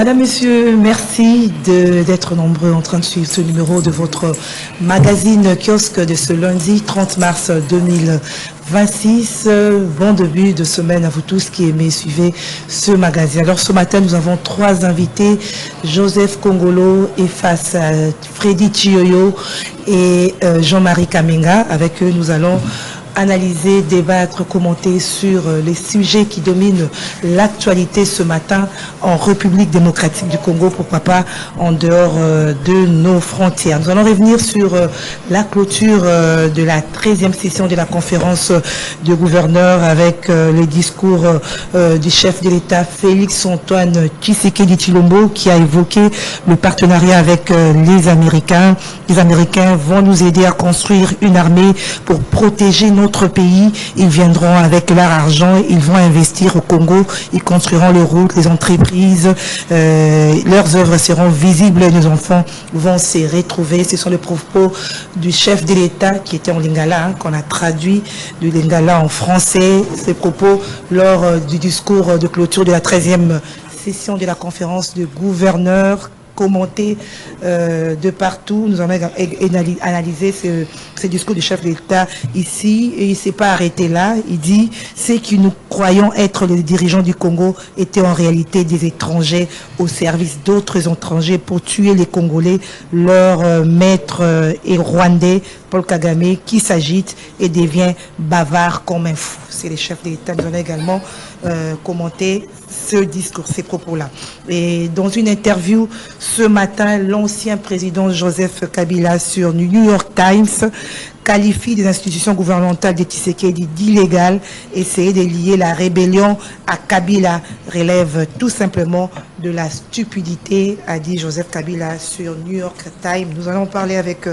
Madame, Messieurs, merci d'être nombreux en train de suivre ce numéro de votre magazine kiosque de ce lundi 30 mars 2026. Bon début de semaine à vous tous qui aimez suivre ce magazine. Alors ce matin, nous avons trois invités, Joseph Kongolo, Efas Freddy Chioyo et Jean-Marie Kamenga. Avec eux, nous allons analyser, débattre, commenter sur les sujets qui dominent l'actualité ce matin en République démocratique du Congo, pourquoi pas en dehors de nos frontières. Nous allons revenir sur la clôture de la 13e session de la conférence de gouverneurs avec les discours du chef de l'État Félix-Antoine Tshisekedi Tshilombo qui a évoqué le partenariat avec les Américains. Les Américains vont nous aider à construire une armée pour protéger notre pays. Ils viendront avec leur argent, ils vont investir au Congo, ils construiront les routes, les entreprises, leurs œuvres seront visibles et nos enfants vont se retrouver. Ce sont les propos du chef de l'État qui était en lingala, qu'on a traduit du lingala en français. Ces propos lors du discours de clôture de la 13e session de la conférence de gouverneurs, commenté de partout. Nous allons analyser ce discours du chef de l'État ici, et il ne s'est pas arrêté là. Il dit « Ceux qui nous croyons être les dirigeants du Congo étaient en réalité des étrangers au service d'autres étrangers pour tuer les Congolais. Leur maître est rwandais, Paul Kagame, qui s'agite et devient bavard comme un fou. » C'est les chefs de l'État. Nous allons également commenter ce discours, ces propos-là. Et dans une interview ce matin, l'ancien président Joseph Kabila sur New York Times qualifie des institutions gouvernementales de Tshisekedi d'illégales. Essayer de lier la rébellion à Kabila relève tout simplement de la stupidité, a dit Joseph Kabila sur New York Times. Nous allons parler avec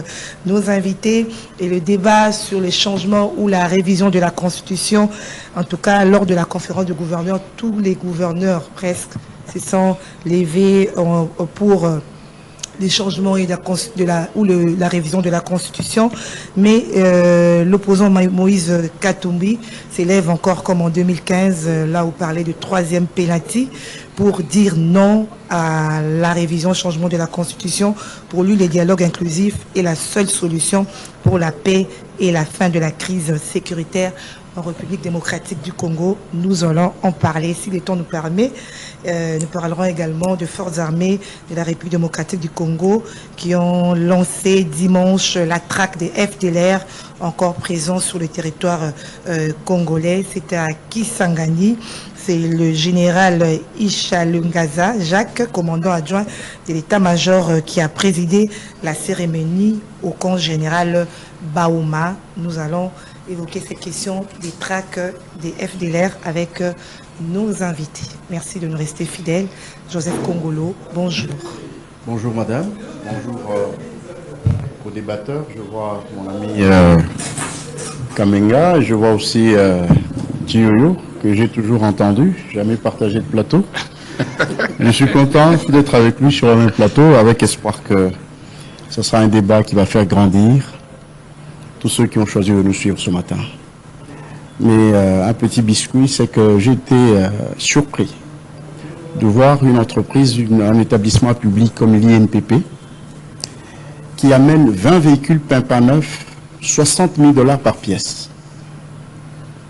nos invités et le débat sur les changements ou la révision de la Constitution. En tout cas, lors de la conférence de gouverneurs, tous les gouverneurs presque se sont levés pour les changements et la révision de la Constitution, mais l'opposant Moïse Katumbi s'élève encore comme en 2015, là où parlait de troisième penalty, pour dire non à la révision, changement de la Constitution. Pour lui, le dialogue inclusif est la seule solution pour la paix et la fin de la crise sécuritaire en République démocratique du Congo. Nous allons en parler si le temps nous permet. Nous parlerons également de forces armées de la République démocratique du Congo qui ont lancé dimanche la traque des FDLR encore présents sur le territoire congolais. C'était à Kisangani. C'est le général Ishalungaza Jacques, commandant adjoint de l'état-major, qui a présidé la cérémonie au camp général Baouma. Nous allons évoquer ces questions des traques des FDLR avec nos invités. Merci de nous rester fidèles. Joseph Kongolo, bonjour. Bonjour madame, bonjour aux débatteurs. Je vois mon ami Kamenga, je vois aussi Chioyo, que j'ai toujours entendu, jamais partagé de plateau. Je suis content d'être avec lui sur le même plateau, avec espoir que ce sera un débat qui va faire grandir tous ceux qui ont choisi de nous suivre ce matin. Mais un petit biscuit, c'est que j'ai été surpris de voir une entreprise, un établissement public comme l'INPP, qui amène 20 véhicules pimpin neufs, 60 000 $ par pièce,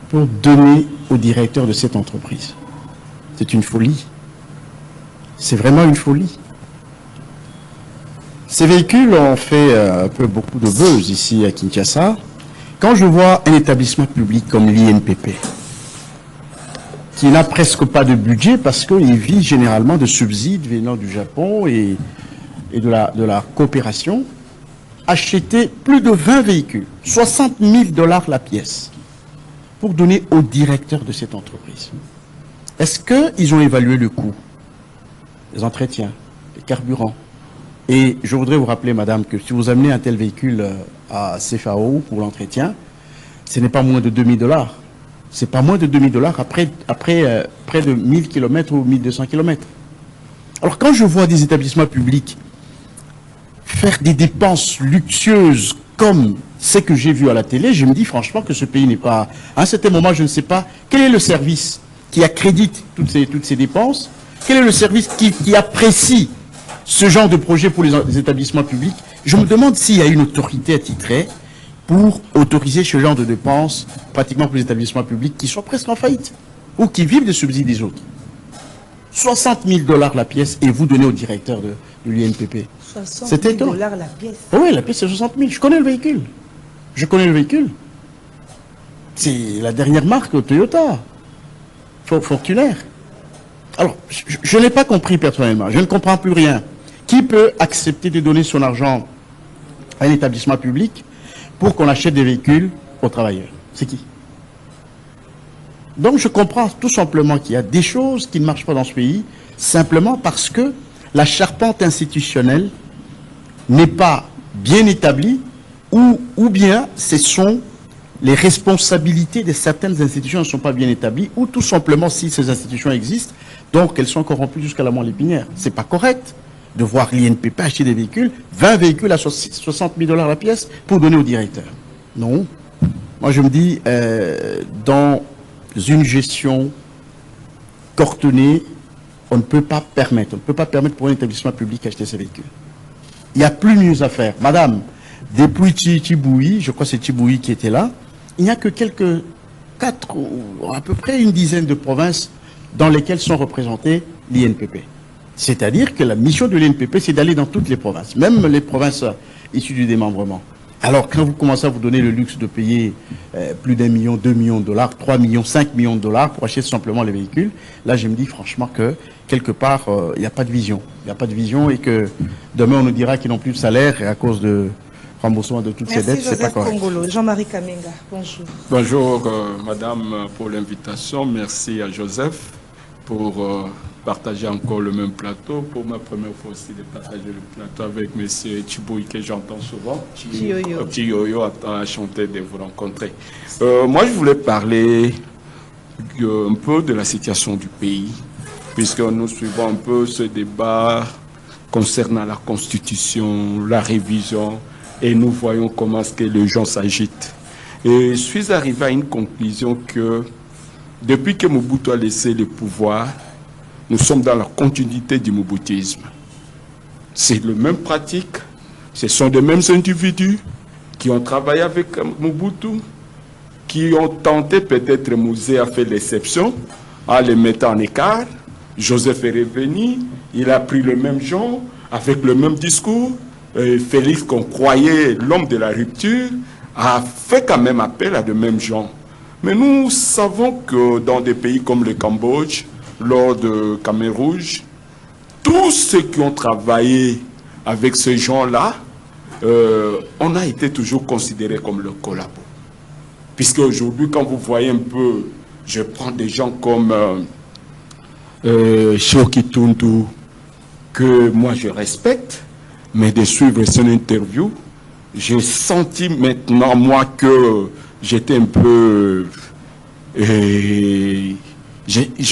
pour donner au directeur de cette entreprise. C'est une folie. C'est vraiment une folie. Ces véhicules ont fait beaucoup de buzz ici à Kinshasa. Quand je vois un établissement public comme l'INPP, qui n'a presque pas de budget parce qu'il vit généralement de subsides venant du Japon et de la coopération, acheter plus de 20 véhicules, 60 000 $ la pièce, pour donner au directeur de cette entreprise. Est-ce qu'ils ont évalué le coût des entretiens, des carburants? Et je voudrais vous rappeler, madame, que si vous amenez un tel véhicule à CFAO pour l'entretien, ce n'est pas moins de 2000 $. C'est pas moins de 2000 $ après près de 1000 km ou 1200 km. Alors quand je vois des établissements publics faire des dépenses luxueuses comme ce que j'ai vu à la télé, je me dis franchement que ce pays n'est pas... À un certain moment, je ne sais pas quel est le service qui accrédite toutes ces dépenses Quel est le service qui apprécie ce genre de projet pour les établissements publics? Je me demande s'il y a une autorité attitrée pour autoriser ce genre de dépenses pratiquement pour les établissements publics qui sont presque en faillite ou qui vivent des subsides des autres. 60 000 $ la pièce et vous donnez au directeur de l'INPP. 60 000 $ la pièce. Oui, la pièce c'est 60 000. Je connais le véhicule. Je connais le véhicule. C'est la dernière marque Toyota. Fortuner. Alors, je n'ai pas compris personnellement. Je ne comprends plus rien. Qui peut accepter de donner son argent à un établissement public pour qu'on achète des véhicules aux travailleurs? C'est qui? Donc je comprends tout simplement qu'il y a des choses qui ne marchent pas dans ce pays, simplement parce que la charpente institutionnelle n'est pas bien établie, ou bien ce sont les responsabilités de certaines institutions ne sont pas bien établies, ou tout simplement si ces institutions existent, donc elles sont corrompues jusqu'à la moelle épinière. C'est pas correct de voir l'INPP acheter des véhicules, 20 véhicules à 60 000 $ la pièce pour donner au directeur. Non. Moi je me dis, dans une gestion coordonnée, on ne peut pas permettre pour un établissement public d'acheter ces véhicules. Il n'y a plus mieux à faire. Madame, depuis Tibouyi, je crois que c'est Tibouyi qui était là, il n'y a que à peu près une dizaine de provinces dans lesquelles sont représentées l'INPP. C'est-à-dire que la mission de l'INPP, c'est d'aller dans toutes les provinces, même les provinces issues du démembrement. Alors, quand vous commencez à vous donner le luxe de payer plus d'1 million, 2 millions de dollars, 3 millions, 5 millions de dollars pour acheter simplement les véhicules, là, je me dis franchement que, quelque part, il n'y a pas de vision. Il n'y a pas de vision et que demain, on nous dira qu'ils n'ont plus de salaire et à cause de remboursement de toutes ces dettes, c'est pas correct. Congolo. Jean-Marie Kamenga, bonjour. Bonjour, madame, pour l'invitation. Merci à Joseph pour partager encore le même plateau. Pour ma première fois aussi de partager le plateau avec M. Tibouyi, que j'entends souvent. Chiyoyo a chanté de vous rencontrer. Moi, je voulais parler un peu de la situation du pays, puisque nous suivons un peu ce débat concernant la Constitution, la révision, et nous voyons comment est-ce que les gens s'agitent. Et je suis arrivé à une conclusion que depuis que Mobutu a laissé le pouvoir, nous sommes dans la continuité du moboutisme. C'est la même pratique, ce sont les mêmes individus qui ont travaillé avec Mobutu, qui ont tenté, peut-être Mouzé a fait l'exception, en les mettant en écart. Joseph est revenu, il a pris le même genre, avec le même discours. Félix, qu'on croyait l'homme de la rupture, a fait quand même appel à de mêmes gens. Mais nous savons que dans des pays comme le Cambodge, lors de Khmer Rouge, tous ceux qui ont travaillé avec ces gens-là, on a été toujours considérés comme le collabo. Puisque aujourd'hui, quand vous voyez un peu, je prends des gens comme Shoki Tundu, que moi je respecte, mais de suivre son interview, j'ai senti maintenant, moi, que j'étais un peu... je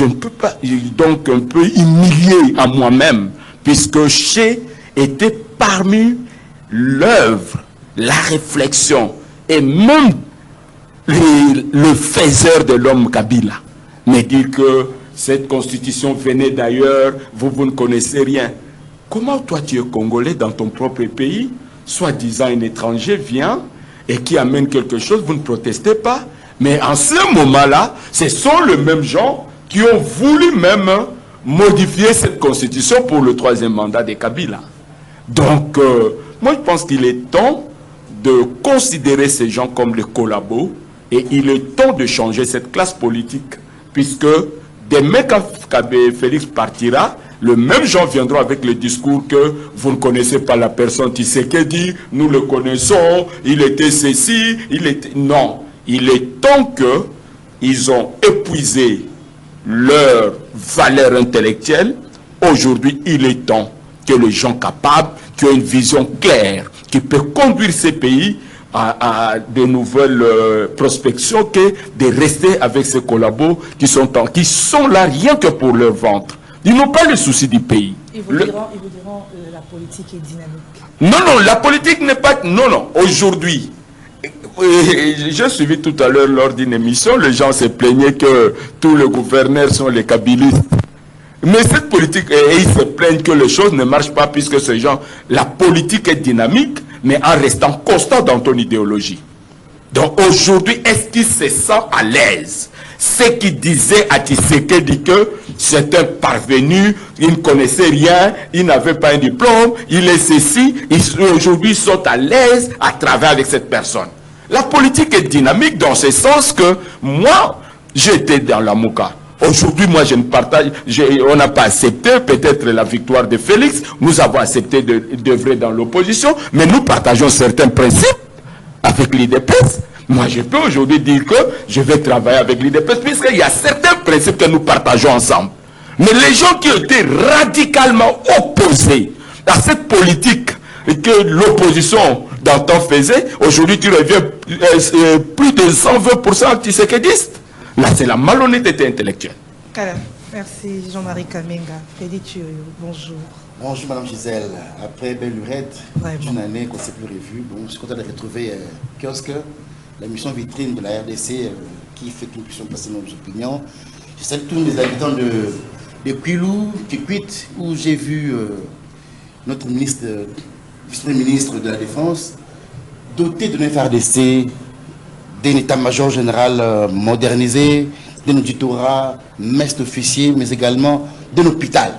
ne peux pas... Donc, un peu humilié à moi-même, puisque j'ai été parmi l'œuvre, la réflexion, et même le faiseur de l'homme Kabila. Me dire que cette constitution venait d'ailleurs, vous ne connaissez rien. Comment toi tu es congolais dans ton propre pays, soi-disant un étranger vient et qui amène quelque chose, vous ne protestez pas? Mais en ce moment-là, ce sont les mêmes gens qui ont voulu même modifier cette constitution pour le 3e mandat de Kabila. Donc, moi je pense qu'il est temps de considérer ces gens comme les collabos et il est temps de changer cette classe politique, puisque demain quand Félix partira, le même gens viendront avec le discours que vous ne connaissez pas la personne Tshisekedi, nous le connaissons, il était ceci, il était... Non, il est temps qu'ils ont épuisé leur valeur intellectuelle. Aujourd'hui, il est temps que les gens capables, qui ont une vision claire, qui peuvent conduire ces pays à de nouvelles prospections, que de rester avec ces collabos qui sont là rien que pour leur ventre. Ils n'ont pas le souci du pays. Ils vous diront la politique est dynamique. Non, la politique n'est pas... Non, aujourd'hui, j'ai suivi tout à l'heure lors d'une émission, les gens se plaignaient que tous les gouverneurs sont les kabylistes. Mais cette politique, et ils se plaignent que les choses ne marchent pas puisque ces gens, la politique est dynamique, mais en restant constant dans ton idéologie. Donc aujourd'hui, est-ce qu'il se sent à l'aise? Ce qui disait à Tshisekedi que c'est un parvenu, il ne connaissait rien, il n'avait pas un diplôme, il est ceci, aujourd'hui ils sont à l'aise à travers avec cette personne. La politique est dynamique dans ce sens que moi, j'étais dans la Mouka. Aujourd'hui, moi, je ne partage, on n'a pas accepté peut-être la victoire de Félix, nous avons accepté d'œuvrer dans l'opposition, mais nous partageons certains principes avec l'IDPS. Moi, je peux aujourd'hui dire que je vais travailler avec l'IDPS, puisqu'il y a certains principes que nous partageons ensemble. Mais les gens qui étaient radicalement opposés à cette politique que l'opposition d'antan faisait, aujourd'hui tu reviens plus de 120% antiséquediste. Là, c'est la malhonnêteté intellectuelle. Merci Jean-Marie Kamenga. Frédéric Thioyo, bonjour. Bonjour Madame Gisèle. Après belle lurette, une année qu'on ne s'est plus revu, bon, je suis content de retrouver Kiosque, la mission vitrine de la RDC qui fait que nous puissions passer nos opinions. Je salue tous les habitants de Kouilou, Kikwit, où j'ai vu notre ministre, vice-premier ministre de la Défense, doté de notre RDC d'un état-major général modernisé, d'un auditorat, mestre officier, mais également d'un hôpital,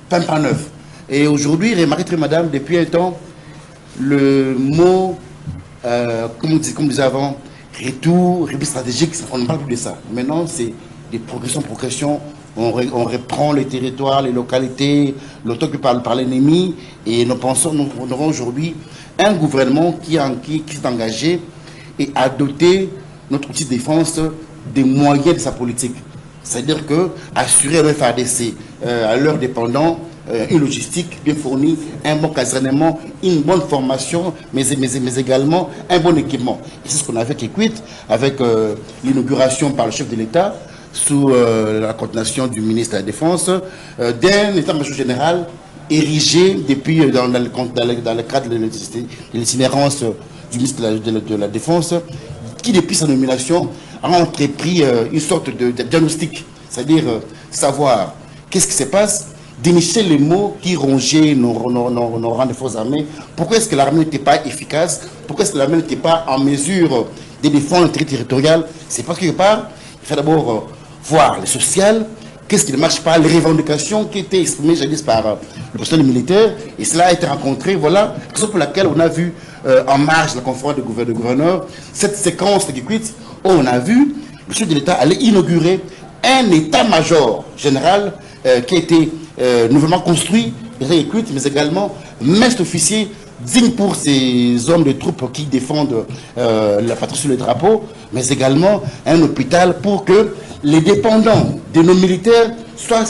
pas neuf. Et aujourd'hui, remarquez madame, depuis un temps, le mot, comme on disait avant, retour, répit stratégique, on ne parle plus de ça. Maintenant, c'est des progressions. On reprend les territoires, les localités, l'auto que par l'ennemi, et nous pensons, nous aurons aujourd'hui un gouvernement qui s'est engagé et a doté notre outil de défense des moyens de sa politique. C'est-à-dire que assurer le FARDC à leurs dépendants une logistique bien fournie, un bon casernement, une bonne formation, mais également un bon équipement. Et c'est ce qu'on a fait avec l'inauguration par le chef de l'État sous la coordination du ministre de la Défense d'un état-major général érigé depuis dans le cadre de l'itinérance du ministre de la Défense, qui depuis sa nomination a entrepris une sorte de diagnostic, c'est-à-dire savoir qu'est-ce qui se passe, dénicher les mots qui rongeaient nos rangs de forces armées. Pourquoi est-ce que l'armée n'était pas efficace? Pourquoi est-ce que l'armée n'était pas en mesure de défendre l'intérêt territorial? C'est parce que quelque part, il faut d'abord voir le social, qu'est-ce qui ne marche pas, les revendications qui étaient exprimées jadis par le personnel militaire, et cela a été rencontré, voilà, raison pour laquelle on a vu en marge de la conférence de gouverneurs, cette séquence de Kikwit, où on a vu le chef de l'État aller inaugurer un état-major général qui a été nouvellement construit, mais également mestre officier digne pour ces hommes de troupes qui défendent la patrie sur le drapeau, mais également un hôpital pour que les dépendants de nos militaires soient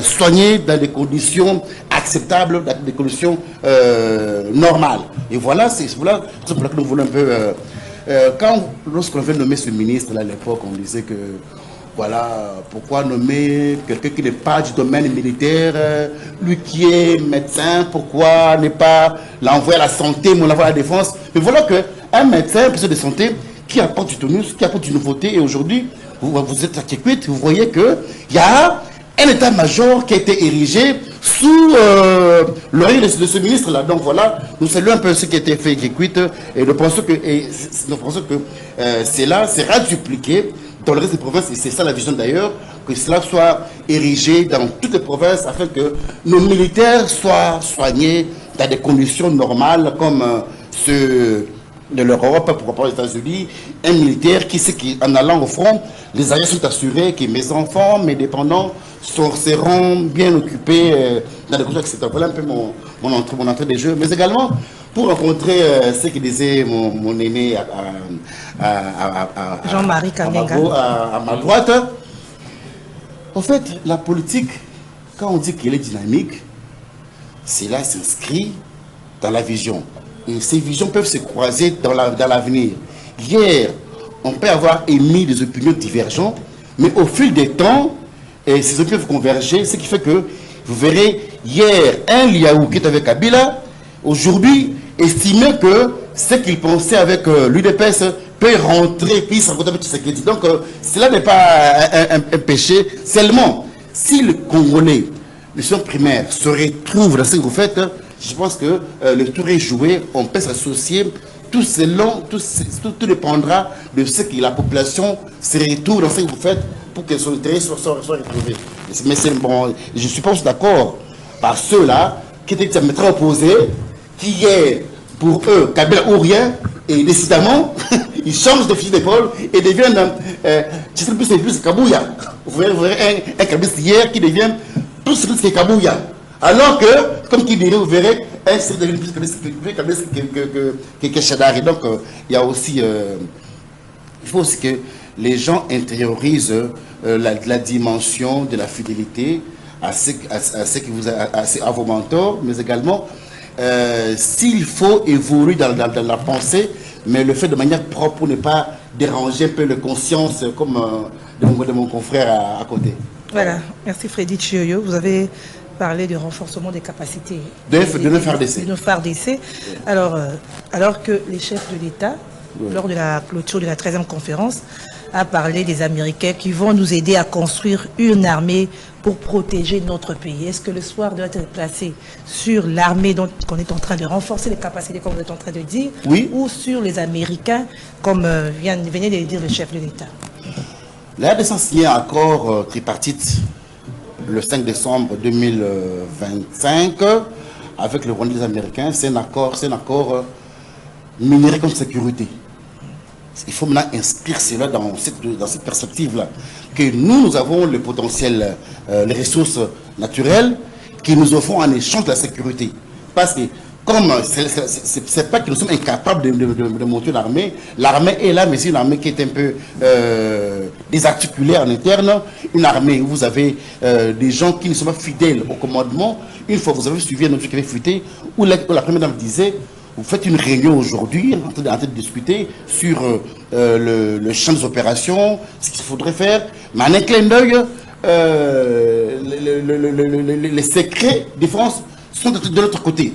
soignés dans des conditions acceptables, dans des conditions normales. Et voilà, c'est pour ça que nous voulons un peu... lorsqu'on avait nommé ce ministre, là, à l'époque, on disait que voilà, pourquoi nommer quelqu'un qui n'est pas du domaine militaire, lui qui est médecin, pourquoi ne pas l'envoyer à la santé, mais l'envoyer à la défense? Mais voilà qu'un médecin, un professeur de santé, qui apporte du tonus, qui apporte une nouveauté, et aujourd'hui, vous êtes à Kikwit, vous voyez qu'il y a un état-major qui a été érigé sous l'oreille de ce ministre-là. Donc voilà, nous saluons un peu ce qui a été fait à Kikwit, et nous pensons que cela sera dupliqué dans le reste des provinces, et c'est ça la vision d'ailleurs, que cela soit érigé dans toutes les provinces afin que nos militaires soient soignés dans des conditions normales comme ceux de l'Europe, pour rapport aux États-Unis. Un militaire qui sait qu'en allant au front, les arrières sont assurés, que mes enfants, mes dépendants seront bien occupés dans les conditions, etc. Voilà un peu mon entrée des jeux, mais également pour rencontrer ce que disait mon aîné Jean-Marie Kamenga à ma droite. En fait, la politique, quand on dit qu'elle est dynamique, cela s'inscrit dans la vision. Et ces visions peuvent se croiser dans l'avenir. Hier, on peut avoir émis des opinions divergentes, mais au fil des temps, ces opinions vont converger, ce qui fait que vous verrez hier un Liaou qui est avec Kabila, aujourd'hui, estimait que ce qu'il pensait avec l'UDPS peut rentrer, puis se rencontrer avec Tshisekedi. Donc, cela n'est pas un péché, seulement si le Congolais, les gens primaires, se retrouvent dans ce que vous faites, je pense que le tour est joué, on peut s'associer, tout dépendra de ce que la population se retrouve dans ce que vous faites pour que son intérêt soit retrouvé. Mais c'est bon, je suis pas d'accord par ceux-là qui étaient diamétralement opposés, qui est pour eux Kabila ou rien, et décidément, ils changent de fusil d'épaule et deviennent, tu sais plus Kabouya. Vous verrez un Kabila hier qui devient plus que Kabouya. Alors que, comme qui dirait, vous verrez, un c'est devenu plus que Chadari. Donc, il y a aussi, il faut aussi que les gens intériorisent la dimension de la fidélité à vos mentors, mais également s'il faut évoluer dans la pensée, mais le fait de manière propre pour ne pas déranger un peu la conscience comme de mon confrère à côté. Voilà, merci Freddy Chioyo. Vous avez parlé du renforcement des capacités de nos FARDC. De nos FARDC. Alors que les chefs de l'État, lors de la clôture de la 13e conférence, a parlé des Américains qui vont nous aider à construire une armée pour protéger notre pays. Est-ce que le soir doit être placé sur l'armée qu'on est en train de renforcer les capacités, comme vous êtes en train de dire, oui, ou sur les Américains, comme venait de le dire le chef de l'État? La RDC a signé un accord tripartite le 5 décembre 2025 avec le Rwanda et les Américains. C'est un accord minéré comme sécurité. Il faut maintenant inscrire cela dans cette perspective-là, que nous avons le potentiel, les ressources naturelles qui nous offrent en échange de la sécurité. Parce que, comme c'est pas que nous sommes incapables de monter l'armée est là, mais c'est une armée qui est un peu désarticulée en interne, une armée où vous avez des gens qui ne sont pas fidèles au commandement. Une fois que vous avez suivi un autre qui avait fuité, où la première dame disait, vous faites une réunion aujourd'hui, en train de discuter sur le champ des opérations, ce qu'il faudrait faire, mais en un clin d'œil, les secrets de France sont de l'autre côté.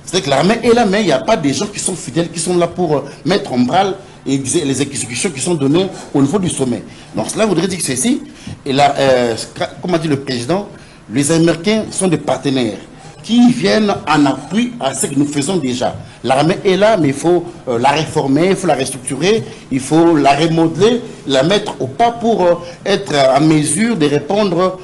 C'est-à-dire que l'armée est là, mais il n'y a pas des gens qui sont fidèles, qui sont là pour mettre en branle les exécutions qui sont données au niveau du sommet. Donc cela voudrait dire que ceci, et là, comme a dit le président, les Américains sont des partenaires qui viennent en appui à ce que nous faisons déjà. L'armée est là, mais il faut la réformer, il faut la restructurer, il faut la remodeler, la mettre au pas pour être en mesure de répondre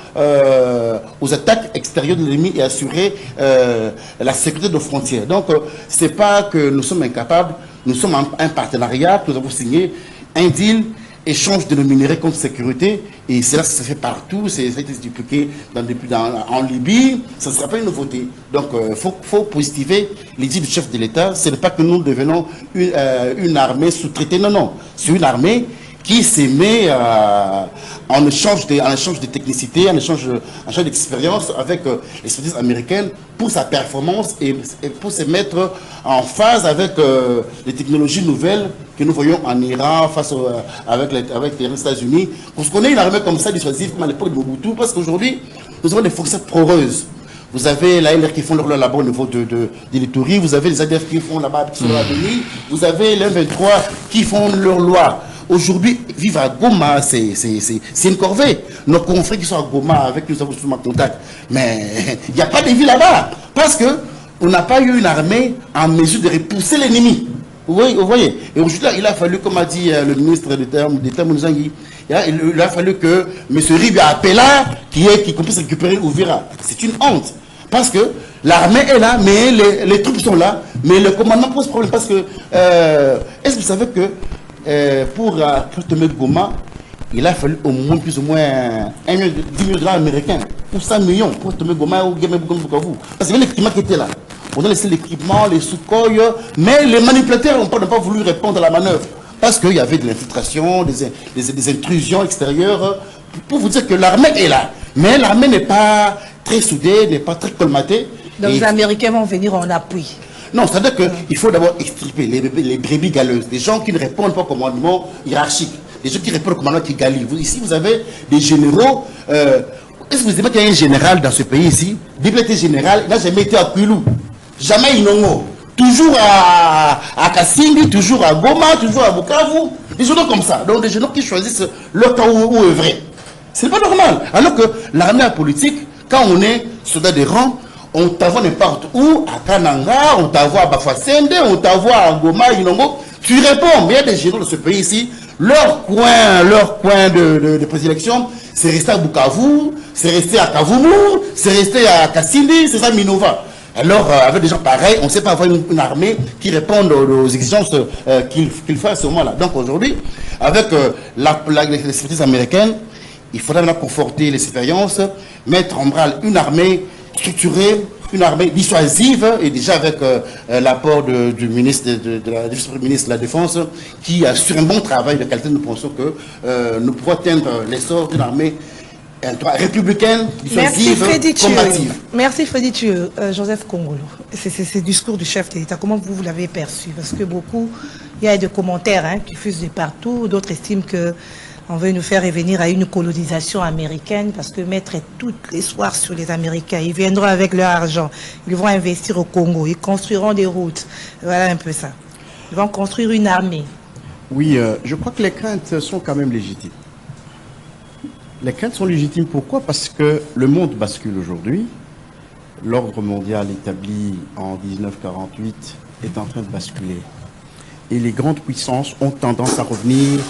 aux attaques extérieures de l'ennemi et assurer la sécurité de nos frontières. Donc, ce n'est pas que nous sommes incapables, nous sommes un partenariat, nous avons signé un deal, échange de nos minéraux contre sécurité, et c'est là que ça se fait partout, ça a été dupliqué en Libye, ça ne sera pas une nouveauté. Donc il faut positiver l'idée du chef de l'État, ce n'est pas que nous devenons une armée sous-traitée, non, c'est une armée qui s'émet en échange de technicité, en échange d'expérience avec l'expertise américaine pour sa performance et pour se mettre en phase avec les technologies nouvelles que nous voyons en Iran, avec les États-Unis. Parce qu'on ait une armée comme ça, dissuasive, comme à l'époque de Mobutu, parce qu'aujourd'hui, nous avons des forces poreuses. Vous avez la LR qui font leur loi là-bas au niveau de l'Ituri, vous avez les ADF qui font là-bas sur la Béni, vous avez les 23 qui font leur loi. Aujourd'hui, vivre à Goma, c'est une corvée. Nos confrères qui sont à Goma, avec nous avons souvent contact. Mais il n'y a pas de vie là-bas. Parce qu'on n'a pas eu une armée en mesure de repousser l'ennemi. Vous voyez. Et aujourd'hui, il a fallu, comme a dit le ministre d'État Mounzangi, il a fallu que M. Ribia Appela, qui puisse récupérer Ouvira. C'est une honte. Parce que l'armée est là, mais les troupes sont là, mais le commandement pose problème. Parce que, est-ce que vous savez que pour Tomé Goma, il a fallu au moins plus ou moins 10 millions de dollars américains pour 100 millions pour Tomé Goma ou Guémé Bukavu. Parce que l'équipement qui était là, on a laissé l'équipement, les Sukhoi, mais les manipulateurs n'ont pas voulu répondre à la manœuvre. Parce qu'il y avait de l'infiltration, des intrusions extérieures. Pour vous dire que l'armée est là, mais l'armée n'est pas très soudée, n'est pas très colmatée. Donc les Américains vont venir en appui. Non, c'est-à-dire qu'il faut d'abord extirper les brebis galeuses, des gens qui ne répondent pas au commandement hiérarchique, des gens qui répondent au commandement qui galient. Ici, vous avez des généraux. Est-ce que vous savez qu'il y a un général dans ce pays ici? Député général, il n'a jamais été à Kwilu, jamais à Inongo, toujours à Kasindi, toujours à Goma, toujours à Bukavu, des gens comme ça. Donc des gens qui choisissent leur temps où œuvrer. C'est pas normal. Alors que l'armée politique, quand on est soldat de rang, on t'envoie n'importe où, à Kananga, on t'envoie à Bafasende, on t'envoie à Goma, Inongo. Tu réponds, mais il y a des généraux de ce pays ici, leur coin de présélection, c'est resté à Bukavu, c'est resté à Kavumu, c'est resté à Kassindi, c'est ça Minova. Alors, avec des gens pareils, on ne sait pas avoir une armée qui réponde aux exigences qu'il fait à ce moment-là. Donc aujourd'hui, avec les expertises américaines, il faudra maintenant conforter les expériences, mettre en branle une armée structurée, une armée dissuasive, et déjà avec l'apport du ministre du vice-premier ministre de la Défense, qui assure un bon travail de qualité. Nous pensons que nous pouvons atteindre l'essor d'une armée républicaine, dissuasive, combative. Merci Freddy Thieu. Joseph Kongolo, c'est le discours du chef de l'État. Comment vous l'avez perçu? Parce que beaucoup, il y a des commentaires qui fusent de partout. D'autres estiment que on veut nous faire revenir à une colonisation américaine parce que mettre tout l'espoir sur les Américains. Ils viendront avec leur argent. Ils vont investir au Congo. Ils construiront des routes. Voilà un peu ça. Ils vont construire une armée. Oui, je crois que les craintes sont quand même légitimes. Les craintes sont légitimes. Pourquoi? Parce que le monde bascule aujourd'hui. L'ordre mondial établi en 1948 est en train de basculer. Et les grandes puissances ont tendance à revenir,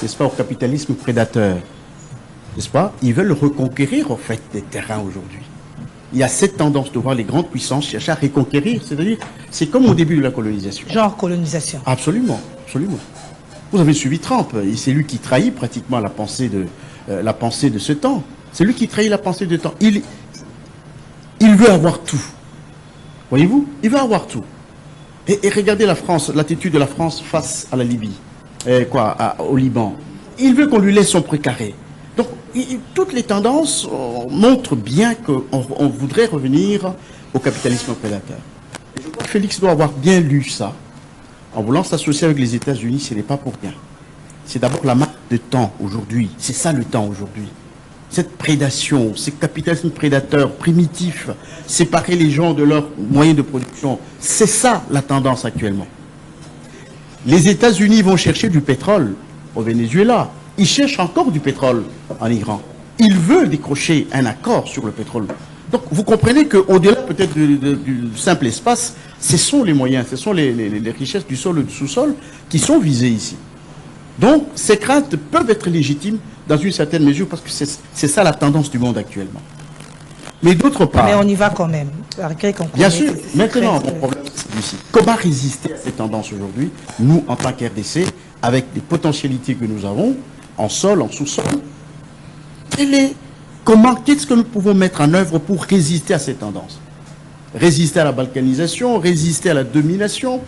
n'est-ce pas, au capitalisme prédateur. N'est-ce pas? Ils veulent reconquérir, en fait, des terrains aujourd'hui. Il y a cette tendance de voir les grandes puissances chercher à reconquérir. C'est-à-dire, c'est comme au début de la colonisation. Genre colonisation. Absolument, absolument. Vous avez suivi Trump, et c'est lui qui trahit pratiquement la pensée de ce temps. C'est lui qui trahit la pensée de temps. Il veut avoir tout. Voyez-vous? Il veut avoir tout. Et regardez la France, l'attitude de la France face à la Libye, au Liban. Il veut qu'on lui laisse son précaré. Donc, toutes les tendances montrent bien qu'on voudrait revenir au capitalisme prédateur. Et je crois que Félix doit avoir bien lu ça. En voulant s'associer avec les États-Unis, ce n'est pas pour rien. C'est d'abord la marque de temps aujourd'hui. C'est ça le temps aujourd'hui. Cette prédation, ce capitalisme prédateur, primitif, séparer les gens de leurs moyens de production, c'est ça la tendance actuellement. Les États-Unis vont chercher du pétrole au Venezuela. Ils cherchent encore du pétrole en Iran. Ils veulent décrocher un accord sur le pétrole. Donc vous comprenez qu'au-delà peut-être du simple espace, ce sont les moyens, ce sont les richesses du sol et du sous-sol qui sont visées ici. Donc ces craintes peuvent être légitimes dans une certaine mesure parce que c'est ça la tendance du monde actuellement. Mais d'autre part... Mais on y va quand même. Bien sûr. Maintenant, mon problème, c'est celui-ci. Comment résister à ces tendances aujourd'hui, nous, en tant qu'RDC, avec les potentialités que nous avons, en sol, en sous-sol, qu'est-ce que nous pouvons mettre en œuvre pour résister à ces tendances? Résister à la balkanisation, résister à la domination,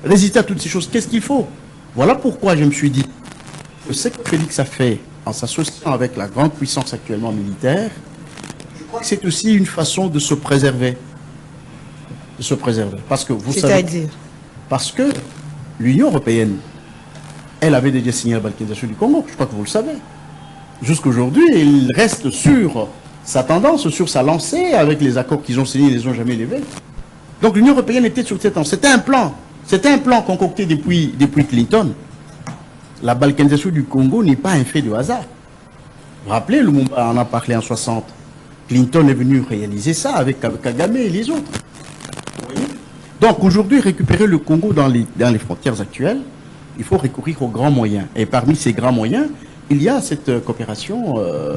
résister à toutes ces choses. Qu'est-ce qu'il faut? Voilà pourquoi je me suis dit que ce que Félix a fait en s'associant avec la grande puissance actuellement militaire, je crois que c'est aussi une façon de se préserver. De se préserver. Parce que vous savez... C'est-à-dire? Parce que l'Union européenne, elle avait déjà signé la balkanisation du Congo. Je crois que vous le savez. Jusqu'aujourd'hui, il reste sur sa tendance, sur sa lancée, avec les accords qu'ils ont signés, ils ne les ont jamais levés. Donc l'Union européenne était sur cette tendance. C'était un plan. C'était un plan concocté depuis Clinton. La balkanisation du Congo n'est pas un fait de hasard. Vous vous rappelez, Lumumba en a parlé en 60. Clinton est venu réaliser ça avec Kagame et les autres. Donc aujourd'hui, récupérer le Congo dans les frontières actuelles, il faut recourir aux grands moyens. Et parmi ces grands moyens, il y a cette coopération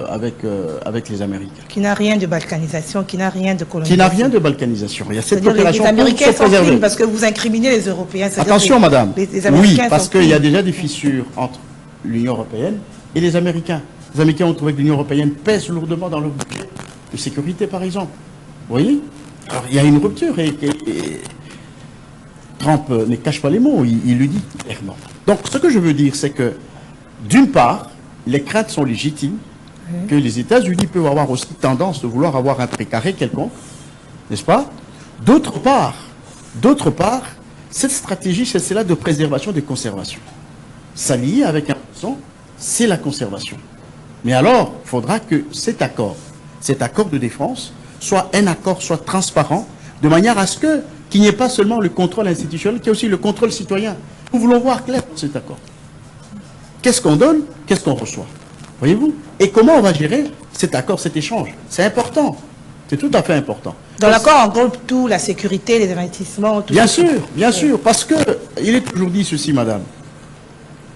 avec les Américains. Qui n'a rien de balkanisation, qui n'a rien de colonisation. Qui n'a rien de balkanisation. Il y a cette coopération. Les Américains sont crimes parce que vous incriminez les Européens. Attention, madame. Les Américains oui, parce qu'il y a déjà des fissures entre l'Union européenne et les Américains. Les Américains ont trouvé que l'Union européenne pèse lourdement dans leur budget de sécurité, par exemple. Vous voyez? Alors, il y a une rupture et Trump ne cache pas les mots, il le dit clairement. Donc, ce que je veux dire, c'est que, d'une part, les craintes sont légitimes, que les États-Unis peuvent avoir aussi tendance de vouloir avoir un précaré quelconque, n'est-ce pas? D'autre part, cette stratégie, c'est celle-là de préservation et de conservation. S'allier avec un poisson, c'est la conservation. Mais alors, il faudra que cet accord de défense, soit un accord, soit transparent, de manière à ce qu'il n'y ait pas seulement le contrôle institutionnel, qu'il y ait aussi le contrôle citoyen. Nous voulons voir clair dans cet accord. Qu'est-ce qu'on donne? Qu'est-ce qu'on reçoit? Voyez-vous? Et comment on va gérer cet accord, cet échange? C'est important. C'est tout à fait important. Dans l'accord, englobe tout, la sécurité, les investissements, tout Bien ça. sûr, parce que il est toujours dit ceci, madame,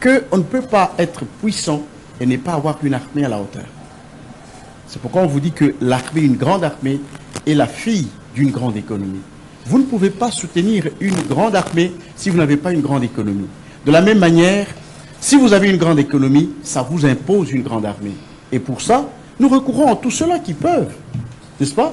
qu'on ne peut pas être puissant et ne pas avoir une armée à la hauteur. C'est pourquoi on vous dit que l'armée, une grande armée, est la fille d'une grande économie. Vous ne pouvez pas soutenir une grande armée si vous n'avez pas une grande économie. De la même manière, si vous avez une grande économie, ça vous impose une grande armée. Et pour ça, nous recourons à tous ceux-là qui peuvent, n'est-ce pas?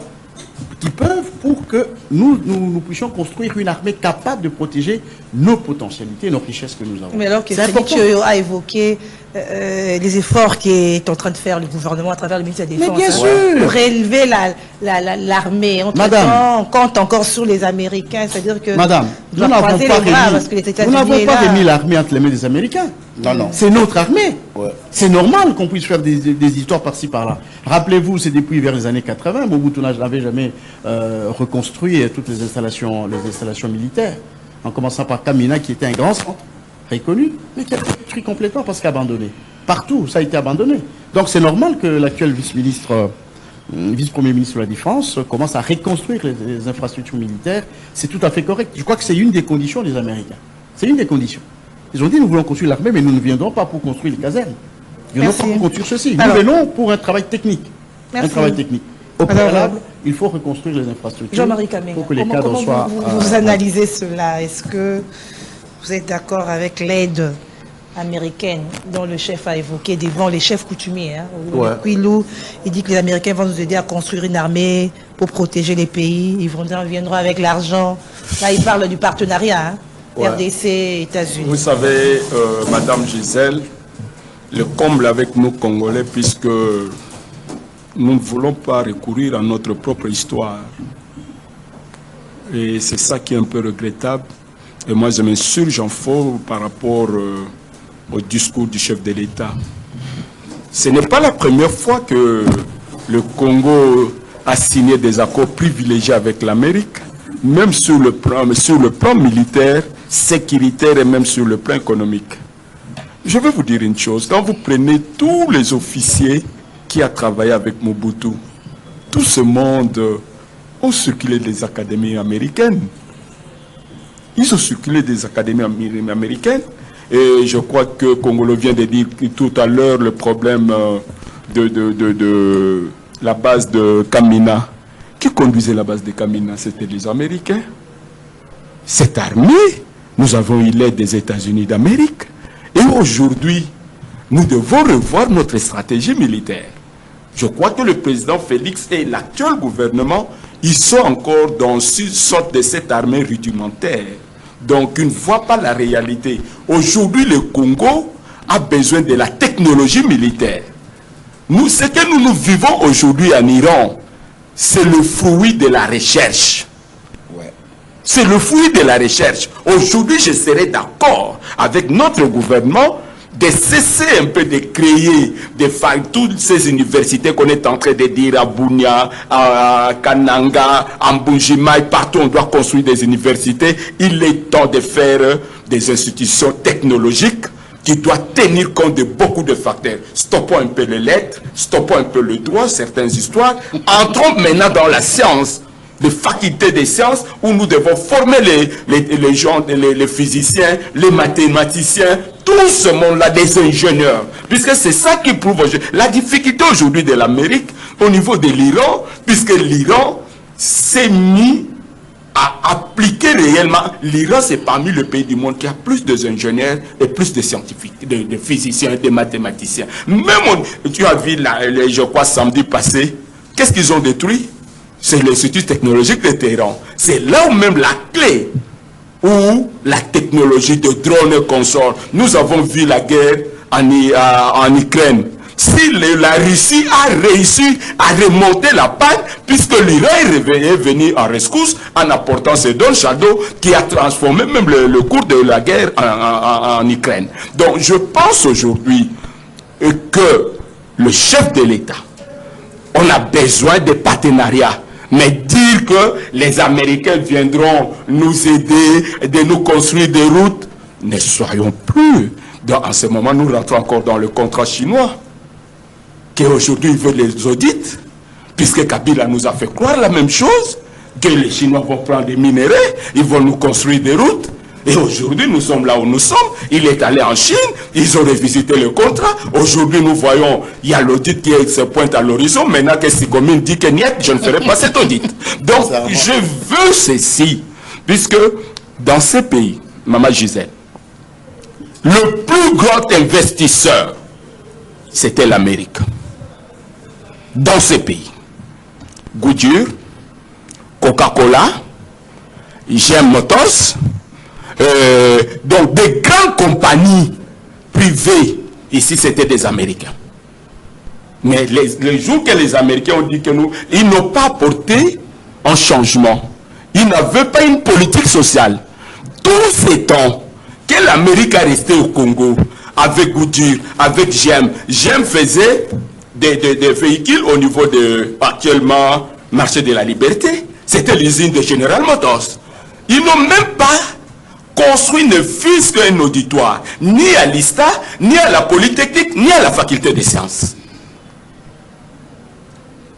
Qui peuvent pour que nous puissions construire une armée capable de protéger nos potentialités, nos richesses que nous avons. Mais alors que Félix a évoqué les efforts qu'est en train de faire le gouvernement à travers le ministère de la Défense. Mais bien sûr. Pour élever l'armée. Entre-temps, on compte encore sur les Américains. C'est-à-dire que... Madame, nous n'avons pas remis l'armée entre les mains des Américains. Non, non. C'est notre armée. Ouais. C'est normal qu'on puisse faire des histoires par-ci, par-là. Rappelez-vous, c'est depuis vers les années 80, Mobutu n'avait jamais reconstruit toutes les installations militaires. En commençant par Kamina, qui était un grand centre, très connu, mais qui a été détruit complètement parce qu'abandonné. Partout, ça a été abandonné. Donc c'est normal que l'actuel vice-premier ministre de la Défense commence à reconstruire les infrastructures militaires. C'est tout à fait correct. Je crois que c'est une des conditions des Américains. C'est une des conditions. Ils ont dit, nous voulons construire l'armée, mais nous ne viendrons pas pour construire les casernes. Nous ne viendrons pas pour construire ceci. Nous venons pour un travail technique. Merci. Un travail technique. Au préalable, il faut reconstruire les infrastructures. Jean-Marie Kamega, pour que les cadres soient... vous analysez cela? Est-ce que vous êtes d'accord avec l'aide américaine dont le chef a évoqué devant les chefs coutumiers? Quilou, il dit que les Américains vont nous aider à construire une armée pour protéger les pays. Ils viendront avec l'argent. Là, il parle du partenariat. RDC, États-Unis. Vous savez, Madame Gisèle, le comble avec nous Congolais, puisque nous ne voulons pas recourir à notre propre histoire. Et c'est ça qui est un peu regrettable. Et moi, je m'insurge en faux par rapport au discours du chef de l'État. Ce n'est pas la première fois que le Congo a signé des accords privilégiés avec l'Amérique, même sur le plan militaire, sécuritaire et même sur le plan économique. Je vais vous dire une chose, quand vous prenez tous les officiers qui ont travaillé avec Mobutu, tout ce monde ont circulé des académies américaines. Ils ont circulé des académies américaines et je crois que Congolo vient de dire tout à l'heure le problème de la base de Kamina. Qui conduisait la base de Kamina? C'était les Américains. Cette armée, nous avons eu l'aide des États-Unis d'Amérique. Et aujourd'hui, nous devons revoir notre stratégie militaire. Je crois que le président Félix et l'actuel gouvernement, ils sont encore dans une sorte de cette armée rudimentaire. Donc, ils ne voient pas la réalité. Aujourd'hui, le Congo a besoin de la technologie militaire. Ce que nous vivons aujourd'hui en Iran, c'est le fruit de la recherche. C'est le fruit de la recherche. Aujourd'hui, je serais d'accord avec notre gouvernement de cesser un peu de créer toutes ces universités qu'on est en train de dire à Bunia, à Kananga, à Mbujimai, partout on doit construire des universités. Il est temps de faire des institutions technologiques qui doivent tenir compte de beaucoup de facteurs. Stoppons un peu les lettres, stoppons un peu le droit, certaines histoires. Entrons maintenant dans la science, les facultés des sciences, où nous devons former les gens, les physiciens, les mathématiciens, tout ce monde-là, des ingénieurs. Puisque c'est ça qui prouve la difficulté aujourd'hui de l'Amérique au niveau de l'Iran, puisque l'Iran s'est mis à appliquer réellement. L'Iran, c'est parmi les pays du monde qui a plus d'ingénieurs et plus de scientifiques, de physiciens, de mathématiciens. Même, tu as vu, je crois, samedi passé, qu'est-ce qu'ils ont détruit? C'est l'Institut technologique de Téhéran. C'est là où même la clé, où la technologie de drones et consorts. Nous avons vu la guerre en Ukraine. Si la Russie a réussi à remonter la panne, puisque l'Iran est venu en rescousse en apportant ce Don Shadow qui a transformé même le cours de la guerre en Ukraine. Donc je pense aujourd'hui que le chef de l'État, on a besoin de partenariats. Mais dire que les Américains viendront nous aider, de nous construire des routes, ne soyons plus. En ce moment, nous rentrons encore dans le contrat chinois. qu'aujourd'hui il veut les audits, puisque Kabila nous a fait croire la même chose, que les Chinois vont prendre des minéraux, ils vont nous construire des routes. Et aujourd'hui, nous sommes là où nous sommes. Il est allé en Chine, ils ont revisité le contrat. Aujourd'hui, nous voyons, il y a l'audit qui se pointe à l'horizon. Maintenant que Sikomine dit que niet, je ne ferai pas cet audit. Donc, je veux ceci, puisque dans ces pays, Maman Gisèle, le plus grand investisseur, c'était l'Amérique. Dans ces pays. Goodyear, Coca-Cola, GM Motors, donc des grandes compagnies privées, ici c'était des Américains. Mais les jours que les Américains ont dit que nous, ils n'ont pas apporté un changement. Ils n'avaient pas une politique sociale. Tous ces temps que l'Amérique a resté au Congo, avec Goodyear, avec GM. GM faisait des véhicules au niveau de, actuellement, marché de la liberté. C'était l'usine de General Motors. Ils n'ont même pas construit ne fût-ce qu'un auditoire, ni à l'ISTA, ni à la Polytechnique, ni à la faculté des sciences.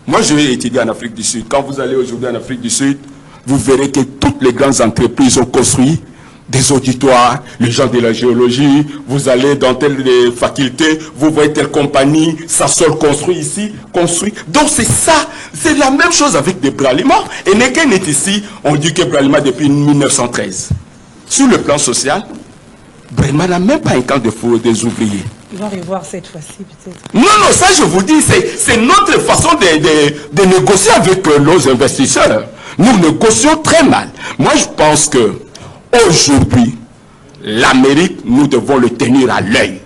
Moi, je vais étudier en Afrique du Sud. Quand vous allez aujourd'hui en Afrique du Sud, vous verrez que toutes les grandes entreprises ont construit des auditoires, les gens de la géologie, vous allez dans telle faculté, vous voyez telle compagnie, ça sol construit ici, construit. Donc c'est ça, c'est la même chose avec des Bralima. Et Neken est ici, on dit que Bralima depuis 1913. Sur le plan social, Bralima n'a même pas un camp des ouvriers. Ils vont revoir cette fois-ci peut-être. Non, ça je vous dis, c'est notre façon de négocier avec nos investisseurs. Nous négocions très mal. Moi je pense que aujourd'hui, l'Amérique, nous devons le tenir à l'œil.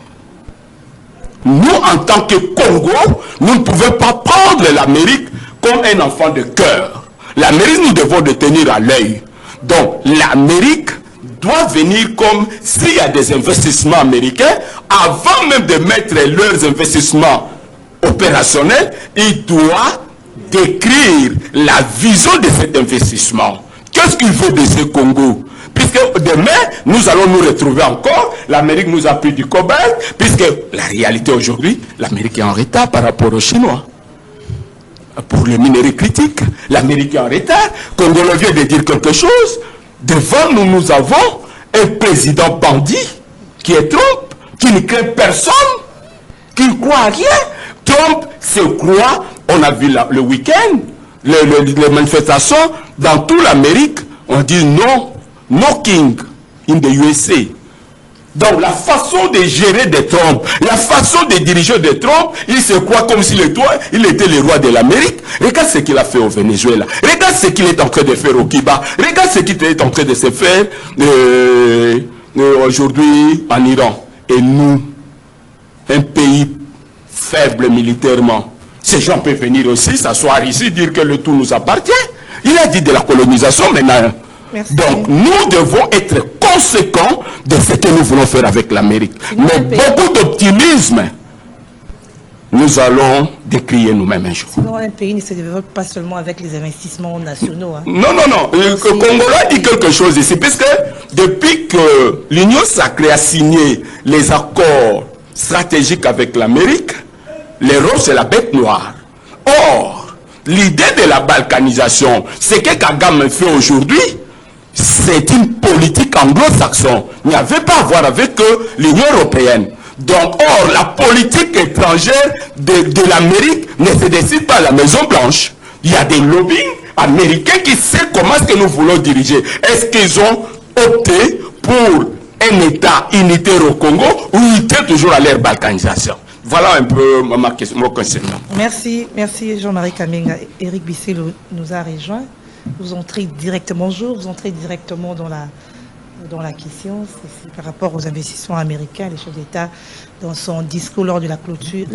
Nous, en tant que Congo, nous ne pouvons pas prendre l'Amérique comme un enfant de cœur. L'Amérique, nous devons le tenir à l'œil. Donc, l'Amérique doit venir comme s'il y a des investissements américains, avant même de mettre leurs investissements opérationnels, il doit décrire la vision de cet investissement. Qu'est-ce qu'il veut de ce Congo? Puisque demain, nous allons nous retrouver encore, l'Amérique nous a pris du cobalt, puisque la réalité aujourd'hui, l'Amérique est en retard par rapport aux Chinois. Pour les minerais critiques, l'Amérique est en retard. Congolais vient de dire quelque chose. Devant nous, nous avons un président bandit, qui est Trump, qui ne craint personne, qui ne croit à rien. Trump se croit, on a vu le week-end, les manifestations dans toute l'Amérique, on dit non. No king in the USA. Donc la façon de gérer de Trump, la façon de diriger de Trump, il se croit comme s'il était le roi de l'Amérique. Regarde ce qu'il a fait au Venezuela. Regarde ce qu'il est en train de faire au Cuba. Regarde ce qu'il est en train de se faire aujourd'hui en Iran. Et nous, un pays faible militairement, ces gens peuvent venir aussi s'asseoir ici, dire que le tout nous appartient. Il a dit de la colonisation maintenant. Merci. Donc, nous devons être conséquents de ce que nous voulons faire avec l'Amérique. Mais beaucoup d'optimisme, nous allons décrier nous-mêmes un jour. Sinon, un pays ne se développe pas seulement avec les investissements nationaux. Hein. Non. Le Congo dit quelque chose ici, puisque depuis que l'Union sacrée a signé les accords stratégiques avec l'Amérique, l'Europe, c'est la bête noire. Or, l'idée de la balkanisation, ce que Kagame fait aujourd'hui, c'est une politique anglo-saxonne. Il n'y avait pas à voir avec l'Union européenne. Donc, or, la politique étrangère de l'Amérique ne se décide pas à la Maison-Blanche. Il y a des lobbies américains qui savent comment est-ce que nous voulons diriger. Est-ce qu'ils ont opté pour un État unitaire au Congo ou ils tiennent toujours à leur balkanisation? Voilà un peu ma question, mon questionnement. Merci Jean-Marie Kamenga. Éric Bissé nous a rejoint. Vous entrez directement dans la question, c'est par rapport aux investissements américains, les chefs d'État, dans son discours lors de la clôture,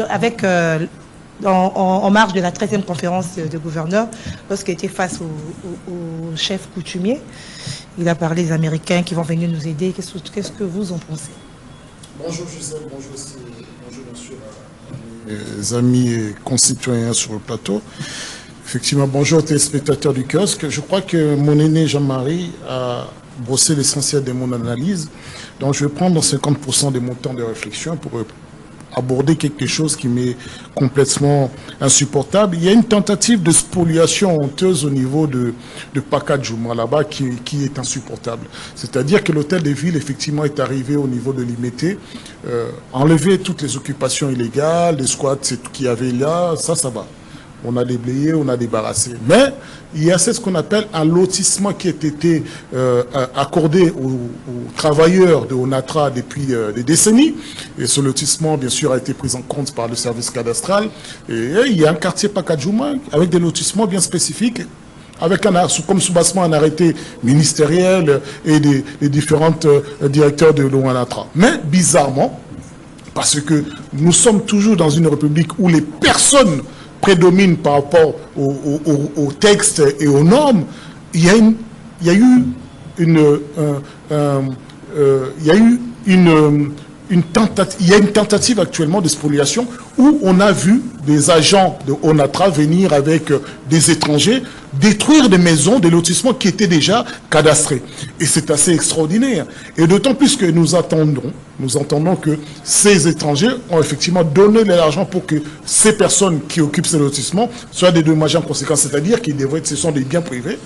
en marge de la 13e conférence de gouverneurs, lorsqu'il était face au chef coutumier. Il a parlé des Américains qui vont venir nous aider. Qu'est-ce que vous en pensez? Bonjour Gisèle, bonjour monsieur, les amis et concitoyens sur le plateau. Effectivement, bonjour aux téléspectateurs du kiosque. Je crois que mon aîné Jean-Marie a brossé l'essentiel de mon analyse. Donc je vais prendre 50% de mon temps de réflexion pour abordé quelque chose qui m'est complètement insupportable. Il y a une tentative de spoliation honteuse au niveau de Pakadjouma là-bas qui est insupportable. C'est-à-dire que l'hôtel de ville, effectivement, est arrivé au niveau de l'Imété, enlever toutes les occupations illégales, les squats qu'il y avait là, ça va. On a déblayé, on a débarrassé. Mais il y a ce qu'on appelle un lotissement qui a été accordé aux travailleurs de Onatra depuis des décennies. Et ce lotissement, bien sûr, a été pris en compte par le service cadastral. Et il y a un quartier Pakadjouma avec des lotissements bien spécifiques, avec comme soubassement un arrêté ministériel et des différents directeurs de l'Onatra. Mais bizarrement, parce que nous sommes toujours dans une république où les personnes prédomine par rapport aux textes et aux normes, il y a eu une tentative actuellement de spoliation où on a vu des agents de Onatra venir avec des étrangers détruire des maisons, des lotissements qui étaient déjà cadastrés. Et c'est assez extraordinaire. Et d'autant plus que nous entendons que ces étrangers ont effectivement donné de l'argent pour que ces personnes qui occupent ces lotissements soient dédommagées en conséquence. C'est-à-dire ce sont des biens privés.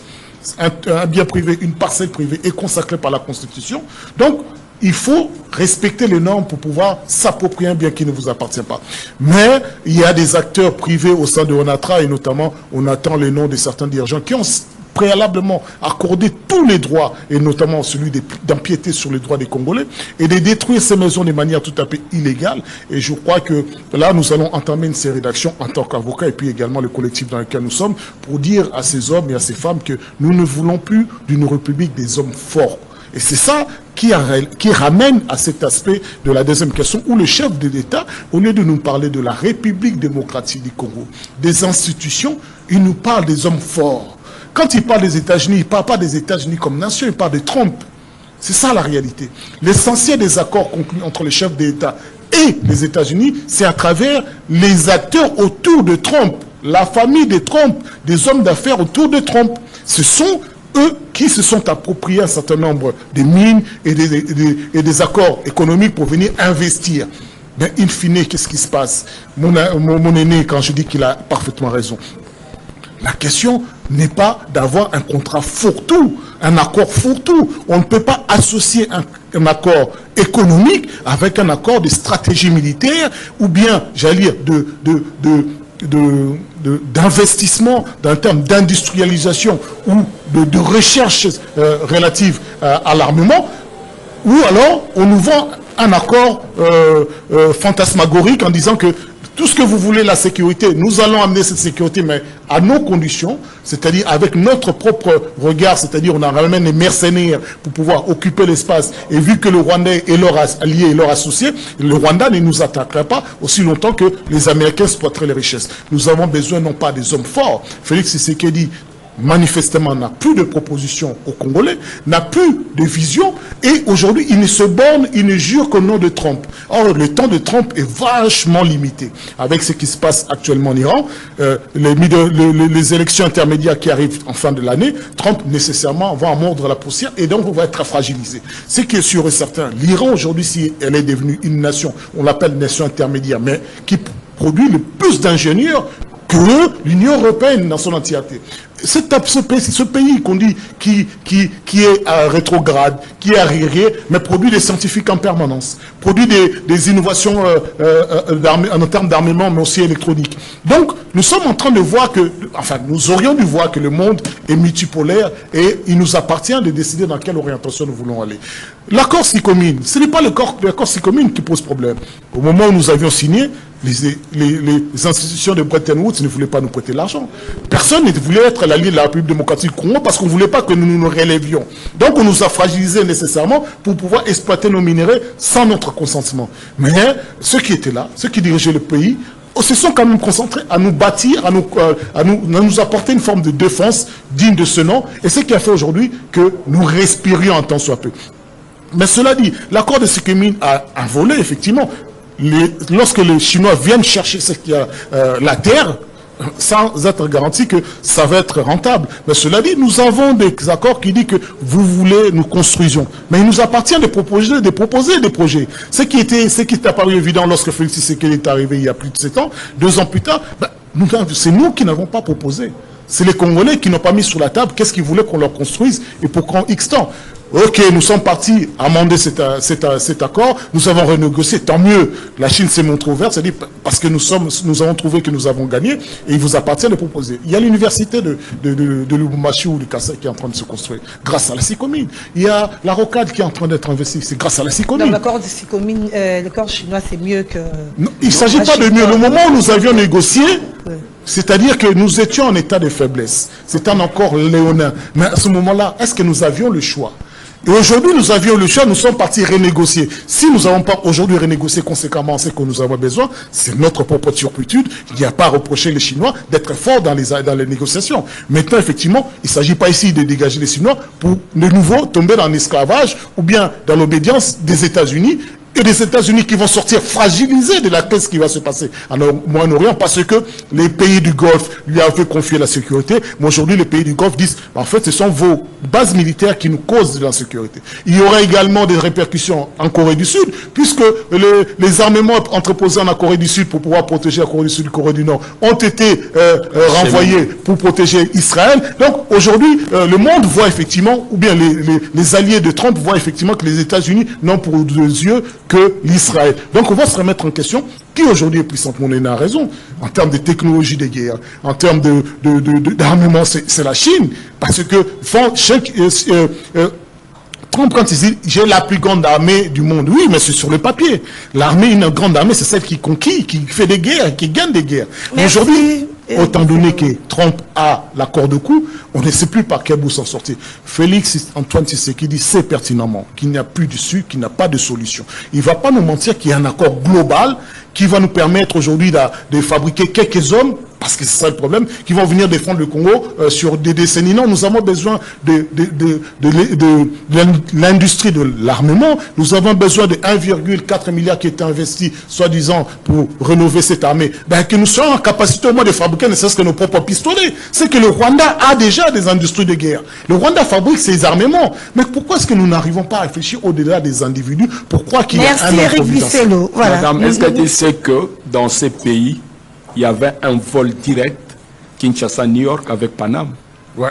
Un bien privé, une parcelle privée est consacrée par la Constitution. Donc, il faut respecter les normes pour pouvoir s'approprier un bien qui ne vous appartient pas. Mais il y a des acteurs privés au sein de Onatra, et notamment, on attend les noms de certains dirigeants qui ont préalablement accordé tous les droits, et notamment celui d'empiéter sur les droits des Congolais, et de détruire ces maisons de manière tout à fait illégale. Et je crois que là, nous allons entamer une série d'actions en tant qu'avocats, et puis également le collectif dans lequel nous sommes, pour dire à ces hommes et à ces femmes que nous ne voulons plus d'une république des hommes forts. Et c'est ça qui ramène à cet aspect de la deuxième question, où le chef de l'État, au lieu de nous parler de la République démocratique du Congo, des institutions, il nous parle des hommes forts. Quand il parle des États-Unis, il ne parle pas des États-Unis comme nation, il parle de Trump. C'est ça la réalité. L'essentiel des accords conclus entre les chefs d'État et les États-Unis, c'est à travers les acteurs autour de Trump, la famille de Trump, des hommes d'affaires autour de Trump. Ce sont eux qui se sont appropriés un certain nombre de mines et des accords économiques pour venir investir. Mais in fine, qu'est-ce qui se passe? Mon aîné, quand je dis qu'il a parfaitement raison, la question n'est pas d'avoir un contrat fourre-tout, un accord fourre-tout. On ne peut pas associer un accord économique avec un accord de stratégie militaire ou bien, j'allais dire, d'investissement, d'un terme d'industrialisation ou de recherche relative à l'armement, ou alors on nous vend un accord fantasmagorique en disant que tout ce que vous voulez, la sécurité, nous allons amener cette sécurité, mais à nos conditions, c'est-à-dire avec notre propre regard, c'est-à-dire on en ramène les mercenaires pour pouvoir occuper l'espace. Et vu que le Rwandais est leur allié et leur associé, le Rwanda ne nous attaquera pas aussi longtemps que les Américains exploiteraient les richesses. Nous avons besoin non pas des hommes forts. Félix Tshisekedi, manifestement, n'a plus de proposition aux Congolais, n'a plus de vision, et aujourd'hui, il ne se borne, il ne jure qu'au nom de Trump. Or, le temps de Trump est vachement limité. Avec ce qui se passe actuellement en Iran, les élections intermédiaires qui arrivent en fin de l'année, Trump, nécessairement, va en mordre la poussière, et donc, on va être fragilisé. Ce qui est sûr et certain, l'Iran, aujourd'hui, si elle est devenue une nation, on l'appelle nation intermédiaire, mais qui produit le plus d'ingénieurs que l'Union européenne dans son entièreté. Ce pays qu'on dit qui est rétrograde, qui est arriéré, mais produit des scientifiques en permanence, produit des innovations en termes d'armement, mais aussi électronique. Donc, nous sommes en train de voir nous aurions dû voir que le monde est multipolaire et il nous appartient de décider dans quelle orientation nous voulons aller. L'accord SICOMINE, ce n'est pas l'accord SICOMINE qui pose problème. Au moment où nous avions signé, les institutions de Bretton Woods ne voulaient pas nous prêter l'argent. Personne ne voulait être l'allié de la République démocratique du Congo parce qu'on ne voulait pas que nous nous relèvions. Donc on nous a fragilisés nécessairement pour pouvoir exploiter nos minéraux sans notre consentement. Mais ceux qui étaient là, ceux qui dirigeaient le pays, se sont quand même concentrés à nous bâtir, à nous apporter une forme de défense digne de ce nom. Et c'est ce qui a fait aujourd'hui que nous respirions en tant soit peu. Mais cela dit, l'accord de SICOMINE a un volet, effectivement. Lorsque les Chinois viennent chercher la terre, sans être garanti que ça va être rentable. Mais cela dit, nous avons des accords qui disent que vous voulez, nous construisions. Mais il nous appartient de proposer des projets. Ce qui est apparu évident lorsque Félix Tshisekedi est arrivé il y a plus de 7 ans, 2 ans plus tard, c'est nous qui n'avons pas proposé. C'est les Congolais qui n'ont pas mis sur la table qu'est-ce qu'ils voulaient qu'on leur construise et pour quand X temps. Ok, nous sommes partis amender cet accord, nous avons renégocié, tant mieux. La Chine s'est montrée ouverte, c'est-à-dire parce que nous avons trouvé que nous avons gagné et il vous appartient de proposer. Il y a l'université de Lubumbashi ou du Kassai qui est en train de se construire grâce à la SICOMINE. Il y a la rocade qui est en train d'être investie, c'est grâce à la SICOMINE. Donc l'accord de SICOMINE, l'accord chinois, c'est mieux que... Non, il ne s'agit pas de mieux. Le moment où nous avions négocié... C'est-à-dire que nous étions en état de faiblesse. C'était un accord léonin. Mais à ce moment-là, est-ce que nous avions le choix? Et aujourd'hui, nous avions le choix, nous sommes partis renégocier. Si nous n'avons pas aujourd'hui renégocié conséquemment ce que nous avons besoin, c'est notre propre turpitude. Il n'y a pas à reprocher les Chinois d'être forts dans les négociations. Maintenant, effectivement, il ne s'agit pas ici de dégager les Chinois pour de nouveau tomber dans l'esclavage ou bien dans l'obédience des États-Unis. Et des États-Unis qui vont sortir fragilisés de la crise qui va se passer en Moyen-Orient parce que les pays du Golfe lui avaient confié la sécurité. Mais aujourd'hui, les pays du Golfe disent, en fait, ce sont vos bases militaires qui nous causent de l'insécurité. Il y aura également des répercussions en Corée du Sud, puisque les armements entreposés en Corée du Sud pour pouvoir protéger la Corée du Sud et la Corée du Nord ont été renvoyés pour protéger Israël. Donc aujourd'hui, le monde voit effectivement, ou bien les alliés de Trump voient effectivement que les États-Unis n'ont pour deux yeux que l'Israël. Donc on va se remettre en question. Qui aujourd'hui est puissante? Mon aîné a raison. En termes de technologie de guerre, en termes d'armement, c'est la Chine. Parce que Trump, quand il dit j'ai la plus grande armée du monde, oui, mais c'est sur le papier. L'armée, une grande armée, c'est celle qui conquit, qui fait des guerres, qui gagne des guerres. Mais aujourd'hui, autant donné que Trump a l'accord de coup, on ne sait plus par quel bout s'en sortir. Félix Antoine Tshisekedi sait pertinemment qu'il n'y a plus d'issue, qu'il n'y a pas de solution. Il ne va pas nous mentir qu'il y a un accord global qui va nous permettre aujourd'hui de fabriquer quelques hommes, parce que c'est ça le problème, qui vont venir défendre le Congo sur des décennies. Non, nous avons besoin de l'industrie de l'armement. Nous avons besoin de 1,4 milliard qui est investi, soi-disant, pour rénover cette armée. Que nous soyons en capacité au moins de fabriquer ne serait-ce que nos propres pistolets. C'est que le Rwanda a déjà des industries de guerre. Le Rwanda fabrique ses armements. Mais pourquoi est-ce que nous n'arrivons pas à réfléchir au-delà des individus? Pourquoi qu'il y a un Eric Bissello. Voilà. Madame, est-ce que tu sais que dans ces pays, il y avait un vol direct Kinshasa-New York avec Paname? Ouais.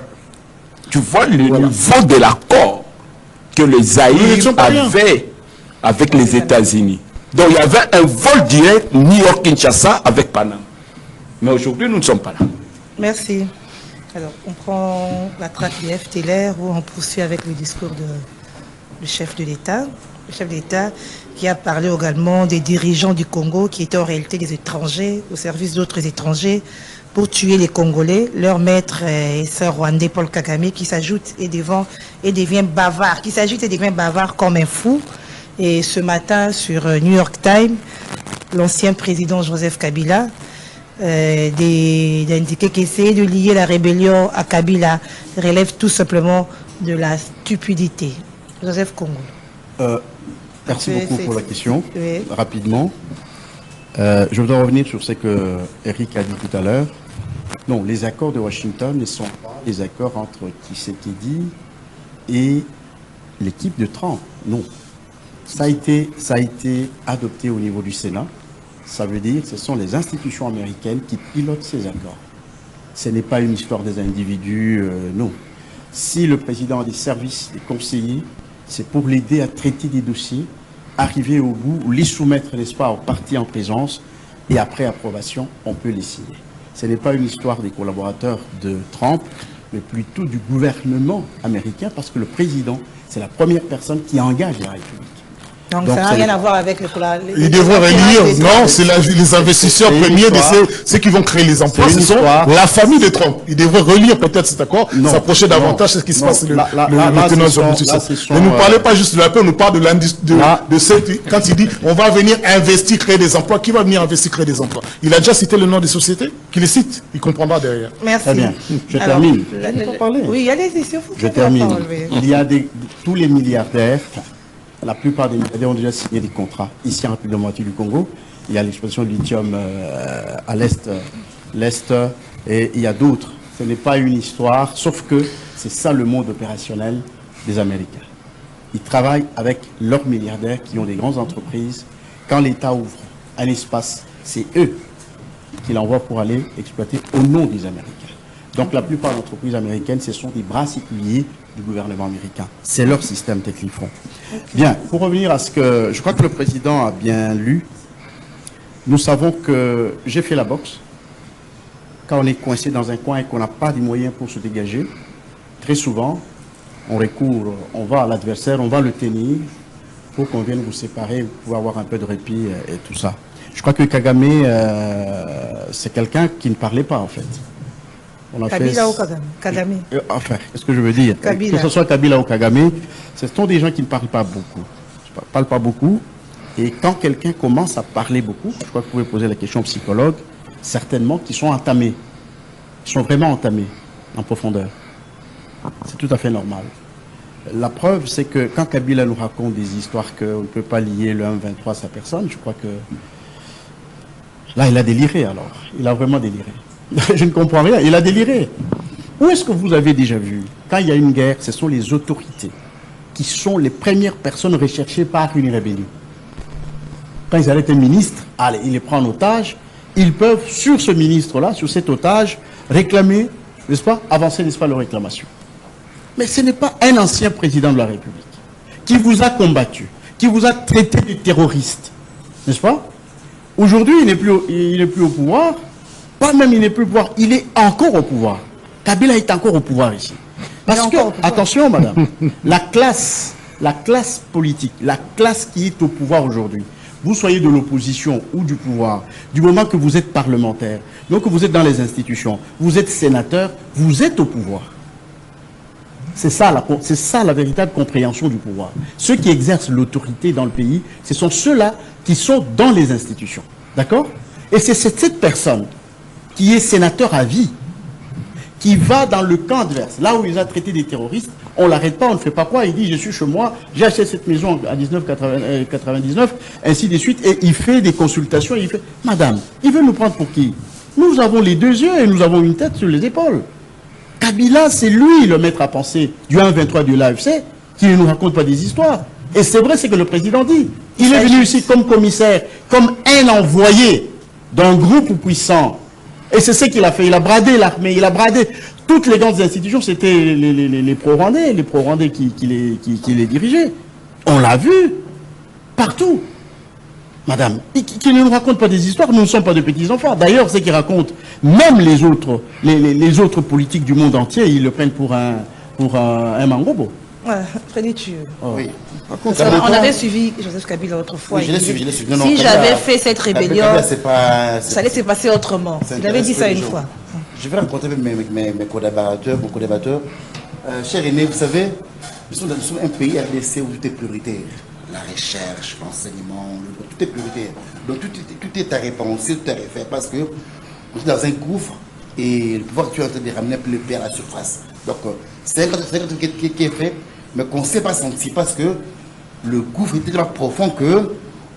Tu vois le niveau de l'accord que les Zaïre avaient avec les États-Unis. Donc il y avait un vol direct New York-Kinshasa avec Paname. Mais aujourd'hui, nous ne sommes pas là. Merci. Alors, on prend la traque du FTLR où on poursuit avec le discours du chef de l'État. Le chef de l'État qui a parlé également des dirigeants du Congo qui étaient en réalité des étrangers, au service d'autres étrangers, pour tuer les Congolais, leur maître et sœur rwandais Paul Kagame qui s'ajoute et devient bavard, comme un fou. Et ce matin, sur New York Times, l'ancien président Joseph Kabila d'indiquer qu'essayer de lier la rébellion à Kabila relève tout simplement de la stupidité. Joseph Congo. Merci beaucoup pour la question. Oui. Rapidement, je voudrais revenir sur ce que Eric a dit tout à l'heure. Non, les accords de Washington ne sont pas les accords entre Tshisekedi et l'équipe de Trump. Non. Ça a été adopté au niveau du Sénat. Ça veut dire que ce sont les institutions américaines qui pilotent ces accords. Ce n'est pas une histoire des individus, non. Si le président a des services, des conseillers, c'est pour l'aider à traiter des dossiers, arriver au bout, les soumettre, n'est-ce pas, aux parties en présence, et après approbation, on peut les signer. Ce n'est pas une histoire des collaborateurs de Trump, mais plutôt du gouvernement américain, parce que le président, c'est la première personne qui engage la République. Donc ça n'a rien à voir avec ils devraient relire, non, c'est les investisseurs premiers de ceux qui vont créer les emplois. Ce sont la famille de Trump. Ils devraient relire peut-être cet accord, s'approcher davantage de ce qui se passe le tenant sur Ne nous parlez pas juste de la paix, on nous parle de l'industrie, quand il dit on va venir investir, créer des emplois. Qui va venir investir, créer des emplois? Il a déjà cité le nom des sociétés, qu'il les cite, il comprendra derrière. Merci. Très bien, je termine. Oui, allez-y, je termine. Il y a tous les milliardaires. La plupart des milliardaires ont déjà signé des contrats ici en République démocratique du Congo. Il y a l'exploitation de lithium à l'est l'Est, et il y a d'autres. Ce n'est pas une histoire, sauf que c'est ça le mode opérationnel des Américains. Ils travaillent avec leurs milliardaires qui ont des grandes entreprises. Quand l'État ouvre un espace, c'est eux qui l'envoient pour aller exploiter au nom des Américains. Donc la plupart des entreprises américaines, ce sont des bras séculiers du gouvernement américain. C'est leur système tel qu'ils font. Bien, pour revenir à ce que... Je crois que le président a bien lu. Nous savons que j'ai fait la boxe. Quand on est coincé dans un coin et qu'on n'a pas de moyens pour se dégager, très souvent, on recourt, on va à l'adversaire, on va le tenir pour qu'on vienne vous séparer, vous pouvez avoir un peu de répit et tout ça. Je crois que Kagame, c'est quelqu'un qui ne parlait pas en fait. Kabila ou Kagame? Enfin, qu'est-ce que je veux dire? Kabila. Que ce soit Kabila ou Kagame, ce sont des gens qui ne parlent pas beaucoup. Ils ne parlent pas beaucoup. Et quand quelqu'un commence à parler beaucoup, je crois que vous pouvez poser la question aux psychologues, certainement qui sont entamés. Ils sont vraiment entamés en profondeur. C'est tout à fait normal. La preuve, c'est que quand Kabila nous raconte des histoires qu'on ne peut pas lier le 1-23 à sa personne, je crois que là, il a déliré alors. Il a vraiment déliré. Je ne comprends rien. Il a déliré. Où est-ce que vous avez déjà vu? Quand il y a une guerre, ce sont les autorités qui sont les premières personnes recherchées par une rébellion. Quand ils arrêtent un ministre, allez, ils les prennent en otage. Ils peuvent, sur ce ministre-là, sur cet otage, réclamer, n'est-ce pas, avancer, n'est-ce pas, leur réclamation. Mais ce n'est pas un ancien président de la République qui vous a combattu, qui vous a traité de terroriste, n'est-ce pas? Aujourd'hui, il n'est plus au pouvoir. Pas même il n'est plus au pouvoir, il est encore au pouvoir. Kabila est encore au pouvoir ici. Parce que, attention madame, la classe politique, la classe qui est au pouvoir aujourd'hui, vous soyez de l'opposition ou du pouvoir, du moment que vous êtes parlementaire, donc que vous êtes dans les institutions, vous êtes sénateur, vous êtes au pouvoir. C'est ça la véritable compréhension du pouvoir. Ceux qui exercent l'autorité dans le pays, ce sont ceux-là qui sont dans les institutions. D'accord? Et c'est cette personne qui est sénateur à vie, qui va dans le camp adverse, là où il a traité des terroristes, on ne l'arrête pas, on ne fait pas quoi, il dit je suis chez moi, j'ai acheté cette maison à 1999, ainsi de suite, et il fait des consultations, il fait, madame, il veut nous prendre pour qui? Nous avons les deux yeux et nous avons une tête sur les épaules. Kabila, c'est lui le maître à penser du 1-23 de l'AFC, qui ne nous raconte pas des histoires. Et c'est vrai, c'est que le président dit, il est venu ici comme commissaire, comme un envoyé d'un groupe puissant. Et c'est ce qu'il a fait. Il a bradé l'armée, il a bradé toutes les grandes institutions. C'était les pro-rwandais qui les dirigeaient. On l'a vu partout. Madame, qui ne nous raconte pas des histoires, nous ne sommes pas de petits-enfants. D'ailleurs, ce qu'ils racontent, même les autres politiques du monde entier, ils le prennent pour un mangobo. Ouais, Freddy, tu... Oh. Oui. On avait suivi Joseph Kabila autrefois. Oui, je l'ai suivi. Si j'avais fait cette rébellion, ça allait se passer autrement. Il avait dit ça une fois. Je vais rencontrer mes co-débatteurs, mon co-débatteur. Cher Aîné, vous savez, nous sommes un pays RDC où tout est prioritaire. La recherche, l'enseignement, tout est prioritaire. Donc tout est à repenser, tout est à refaire parce que on est dans un gouffre et le pouvoir tu es en train de ramener le pays à la surface. Donc c'est un truc qui est fait, mais qu'on ne sait pas sentir parce que le gouffre est tellement profond que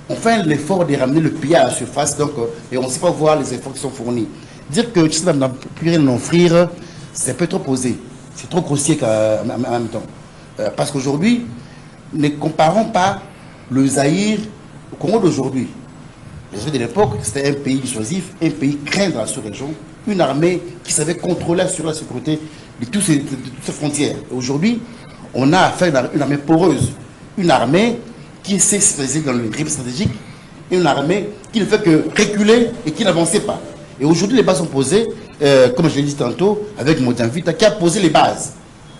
on fait l'effort de ramener le pays à la surface, donc, et on ne sait pas voir les efforts qui sont fournis. Dire que tu sais, n'a plus rien à offrir, c'est un peu trop posé. C'est trop grossier en même temps. Parce qu'aujourd'hui, ne comparons pas le Zaïre au Congo d'aujourd'hui. Les Zaïre de l'époque, c'était un pays dissuasif, un pays craint dans la sous-région, une armée qui savait contrôler sur la sécurité de toutes ces frontières. Aujourd'hui, on a affaire à une armée poreuse, une armée qui s'est spécialisée dans le grip stratégique, et une armée qui ne fait que reculer et qui n'avançait pas. Et aujourd'hui, les bases sont posées, comme je l'ai dit tantôt, avec Modjanvita, qui a posé les bases.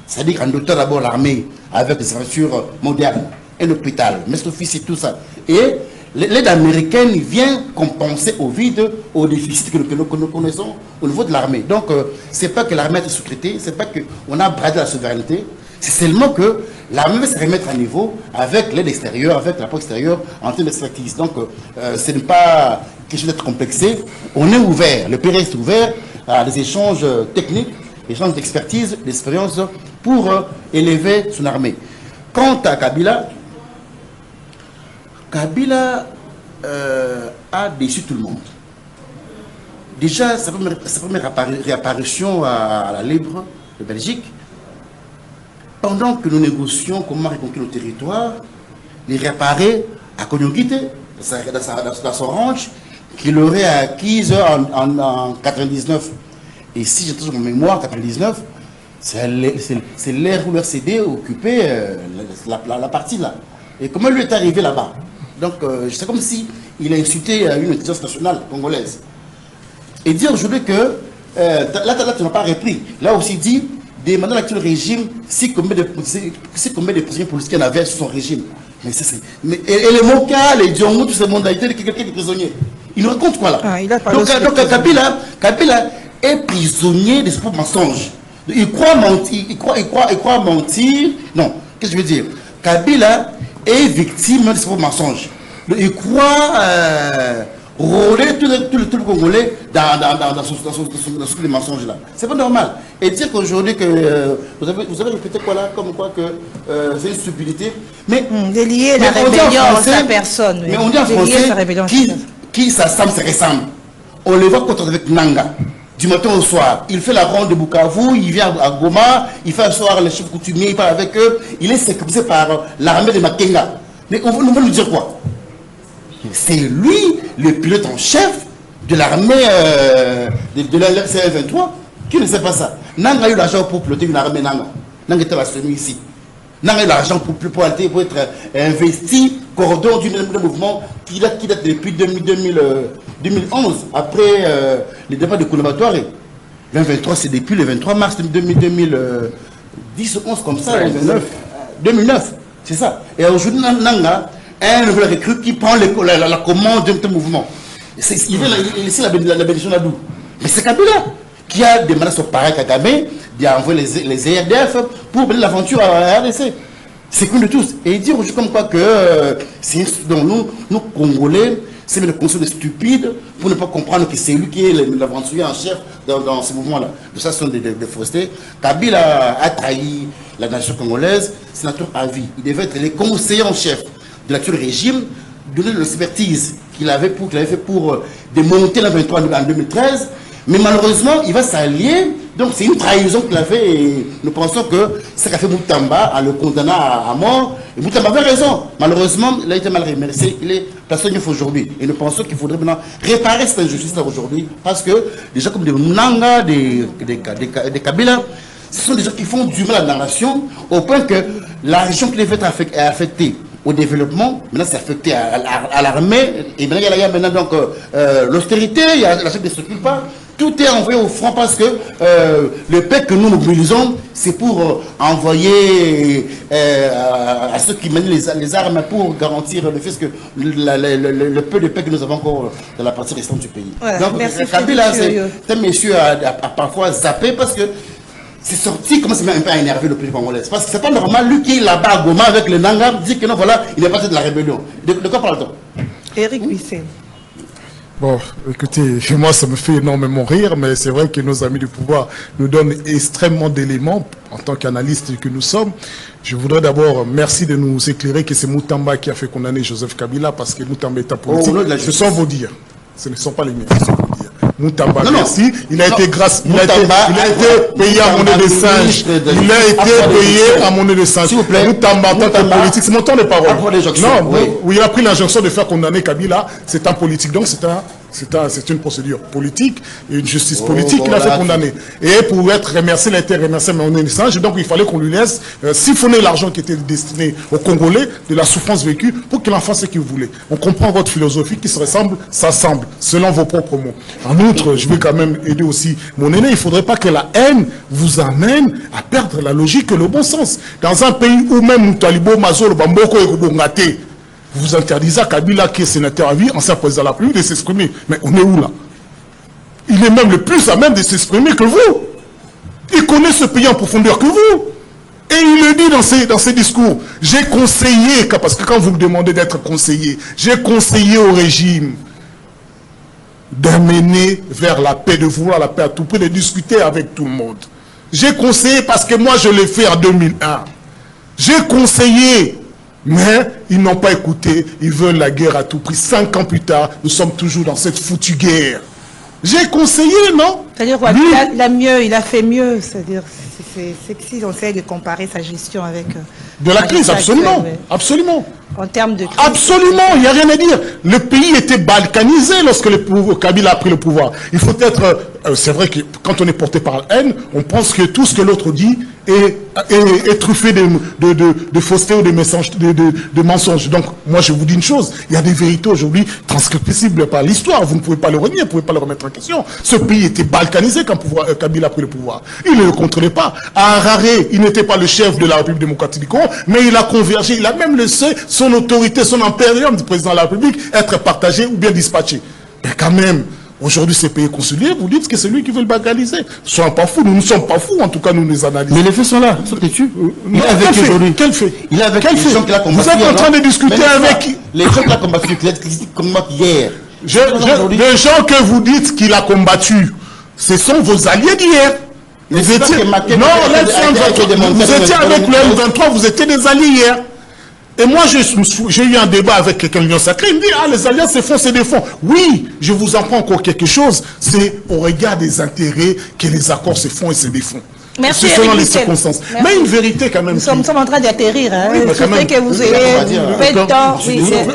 C'est-à-dire en dotant d'abord l'armée avec des infrastructures modernes, un hôpital, maître officier, tout ça. Et l'aide américaine vient compenser au vide, au déficit que nous connaissons au niveau de l'armée. Donc, ce n'est pas que l'armée est sous-traitée, ce n'est pas qu'on a bradé la souveraineté, c'est seulement que l'armée va se remettre à niveau avec l'aide extérieure, avec l'apport extérieur en termes d'expertise. Donc, ce n'est pas quelque chose d'être complexé. On est ouvert, le pays reste ouvert à des échanges techniques, des échanges d'expertise, d'expérience pour élever son armée. Quant à Kabila, Kabila a déçu tout le monde. déjà, sa première réapparition à la Libre de Belgique, pendant que nous négocions comment reconquérir nos territoires, il réapparaît à Konyongite, dans son ranch, qu'il aurait acquise en 99. Et si j'ai toujours mon mémoire, 99, c'est l'ère où l'RCD occupait la partie là. Et comment lui est arrivé là-bas? Donc, c'est comme si il a insulté une intelligence nationale congolaise. Et dire aujourd'hui que, là tu n'as pas repris, là aussi dit, demandant à l'actuel régime si combien de prisonniers politiques il y en avait sur son régime. Mais et les Moka, les Diongo, toutes ces modalités, quelqu'un de prisonniers. Il nous raconte quoi là? Donc Kabila est prisonnier de ce propre mensonge. Il croit mentir. Non, qu'est-ce que je veux dire? Kabila est victime de ce propre mensonge. Il croit rôler tout le Congolais dans ce mensonge là. C'est pas normal. Et dire qu'aujourd'hui que vous avez répété quoi là, comme quoi que c'est une stupidité. Mais de lier la rébellion à sa personne. Mais on dit en français qui s'assemble se ressemble. On le voit contre avec Nanga. Du matin au soir, il fait la ronde de Bukavu, il vient à Goma, il fait un soir les chefs coutumiers, il parle avec eux, il est sécurisé par l'armée de Makenga. Mais on va lui dire quoi? C'est lui, le pilote en chef de l'armée de la CL23, qui ne sait pas ça. Nanga a eu l'argent pour piloter une armée Nanga. Nanga était la semi ici. Nanga a eu l'argent pour être investi, cordon du mouvement qui date depuis 2011, après le départ de Kounabatoire. Le 23, c'est depuis le 23 mars 2010 ou 11 comme ça, 2009, c'est ça. Et aujourd'hui, Nanga, un nouvel recrue qui prend la commande d'un mouvement. Il veut laisser la bénédiction là-dedans. Mais c'est Kabila qui a demandé à son parent Kagame d'envoyer les ERDF pour mener l'aventure à la RDC. C'est connu de tous. Et il dit aujourd'hui comme quoi que nous Congolais, c'est une conscience de stupide pour ne pas comprendre que c'est lui qui est l'aventurier en chef dans ce mouvement-là. De ça, ce sont des faussetés. Kabila a trahi la nation congolaise, sénateur à vie. Il devait être le conseiller en chef de l'actuel régime, donner l'expertise qu'il avait fait pour démonter la 23 en 2013. Mais malheureusement, il va s'allier. Donc c'est une trahison qu'il a fait et nous pensons que ça qu'a fait Moutamba en le condamnant à mort. Et Moutamba avait raison. Malheureusement, il a été mal remercié. Il est personne aujourd'hui. Et nous pensons qu'il faudrait maintenant réparer cette injustice-là aujourd'hui. Parce que des gens comme des Nanga, des Kabila, ce sont des gens qui font du mal à la nation au point que la région qui est affectée au développement, maintenant c'est affecté à l'armée. Et maintenant il y a maintenant donc l'austérité, il y a la chef ne circule pas. Tout est envoyé au front parce que le paix que nous mobilisons, c'est pour envoyer à ceux qui mènent les armes pour garantir le fait que le peu de paix que nous avons encore dans la partie restante du pays. Voilà, donc, Kabila, c'est un monsieur a parfois zappé parce que c'est sorti, comment c'est un peu à énerver le peuple congolais. Parce que c'est pas normal, lui qui est là-bas à Goma avec le Nanga, dit que non, voilà, il est passé de la rébellion. De quoi parle-t-on? Éric Wissel. Bon, écoutez, moi ça me fait énormément rire, mais c'est vrai que nos amis du pouvoir nous donnent extrêmement d'éléments en tant qu'analystes que nous sommes. Je voudrais d'abord merci de nous éclairer que c'est Moutamba qui a fait condamner Joseph Kabila parce que Moutamba est un politique. Ce sont vos dires. Ce ne sont pas les miens, ce sont vos dires. Moutamba, merci. Il a été payé à monnaie de singe. Il a été payé à monnaie de singe. Moutamba, en tant que politique, c'est mon temps de parole. Non, oui, il a pris l'injonction de faire condamner Kabila. C'est un politique, donc c'est une procédure politique et une justice politique qu'il a fait condamner. Et pour être remercié, il a été remercié à monnaie de singe. Donc il fallait qu'on lui laisse siphonner l'argent qui était destiné aux Congolais de la souffrance vécue pour qu'il en fasse ce qu'il voulait. On comprend votre philosophie qui se ressemble, s'assemble, selon vos propres mots. En outre, je vais quand même aider aussi mon aîné. Il ne faudrait pas que la haine vous amène à perdre la logique et le bon sens. Dans un pays où même Moutalibo, Mazolo, Bamboko et Rubongate, vous interdisez à Kabila, qui est sénateur à vie, ancien président de la République, de s'exprimer. Mais on est où là? Il est même le plus à même de s'exprimer que vous. Il connaît ce pays en profondeur que vous. Et il le dit dans ses discours. J'ai conseillé, parce que quand vous me demandez d'être conseiller, j'ai conseillé au régime d'amener vers la paix, de vouloir la paix à tout prix, de discuter avec tout le monde. J'ai conseillé parce que moi je l'ai fait en 2001. J'ai conseillé, mais ils n'ont pas écouté. Ils veulent la guerre à tout prix. 5 ans plus tard, nous sommes toujours dans cette foutue guerre. J'ai conseillé, non? C'est-à-dire, il a fait mieux. C'est-à-dire, c'est sexy, on essaie de comparer sa gestion avec... de la crise, absolument. Absolument. En termes de crise. Absolument, il n'y a rien à dire. Le pays était balkanisé lorsque Kabila a pris le pouvoir. Il faut être... c'est vrai que quand on est porté par la haine, on pense que tout ce que l'autre dit est truffé de fausseté ou de mensonges. Donc, moi, je vous dis une chose. Il y a des vérités aujourd'hui transcriptibles par l'histoire. Vous ne pouvez pas le renier, vous ne pouvez pas le remettre en question. Ce pays était balkanisé quand Kabila a pris le pouvoir. Il ne le contrôlait pas. À Harare, il n'était pas le chef de la République démocratique du Congo, mais il a convergé. Il a même laissé son autorité, son impérium du président de la République être partagé ou bien dispatché. Mais quand même, aujourd'hui, ces pays consuliers, vous dites que c'est lui qui veut le balkaniser. Soyons pas fous, nous ne sommes pas fous, en tout cas, nous les analysons. Mais les faits sont là, sautez-tu. Il est avec aujourd'hui. Quel fait? Il est avec quel les gens qu'il a combattu. Vous êtes en train de discuter avec... Les gens qu'il a combattu, qu'il a combattu hier. Les gens que vous dites qu'il a combattu, ce sont vos alliés d'hier. Vous étiez avec le M23, vous étiez des alliés hier. Et moi, j'ai eu un débat avec quelqu'un de l'Union Sacrée. Il me dit, les alliances se font, c'est des fonds. Oui, je vous apprends encore quelque chose. C'est au regard des intérêts que les accords se font et se défont. Merci, selon les circonstances. Merci. Mais une vérité quand même. Nous sommes en train d'atterrir. Hein. Oui, je sais que vous avez fait le temps.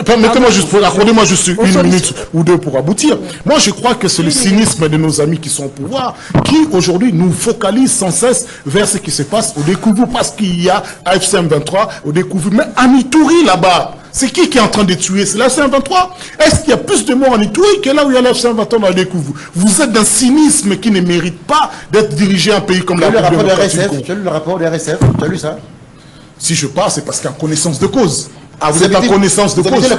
Permettez-moi juste, accordez-moi juste une minute ou deux pour aboutir. Moi, je crois que c'est le cynisme de nos amis qui sont au pouvoir qui, aujourd'hui, nous focalisent sans cesse vers ce qui se passe au Découvre, parce qu'il y a AFC M23 au Découvre. Mais à Ituri, là-bas, c'est qui est en train de tuer? C'est l'AFC M23? Est-ce qu'il y a plus de morts en Ituri que là où il y a l'AFC M23 dans le Découvre? Vous êtes d'un cynisme qui ne mérite pas d'être dirigé un pays comme la République démocratique du Congo. Tu as lu le rapport de RSF? Tu as lu ça? Si je parle, c'est parce qu'il y a connaissance de cause. Vous êtes en connaissance de cause.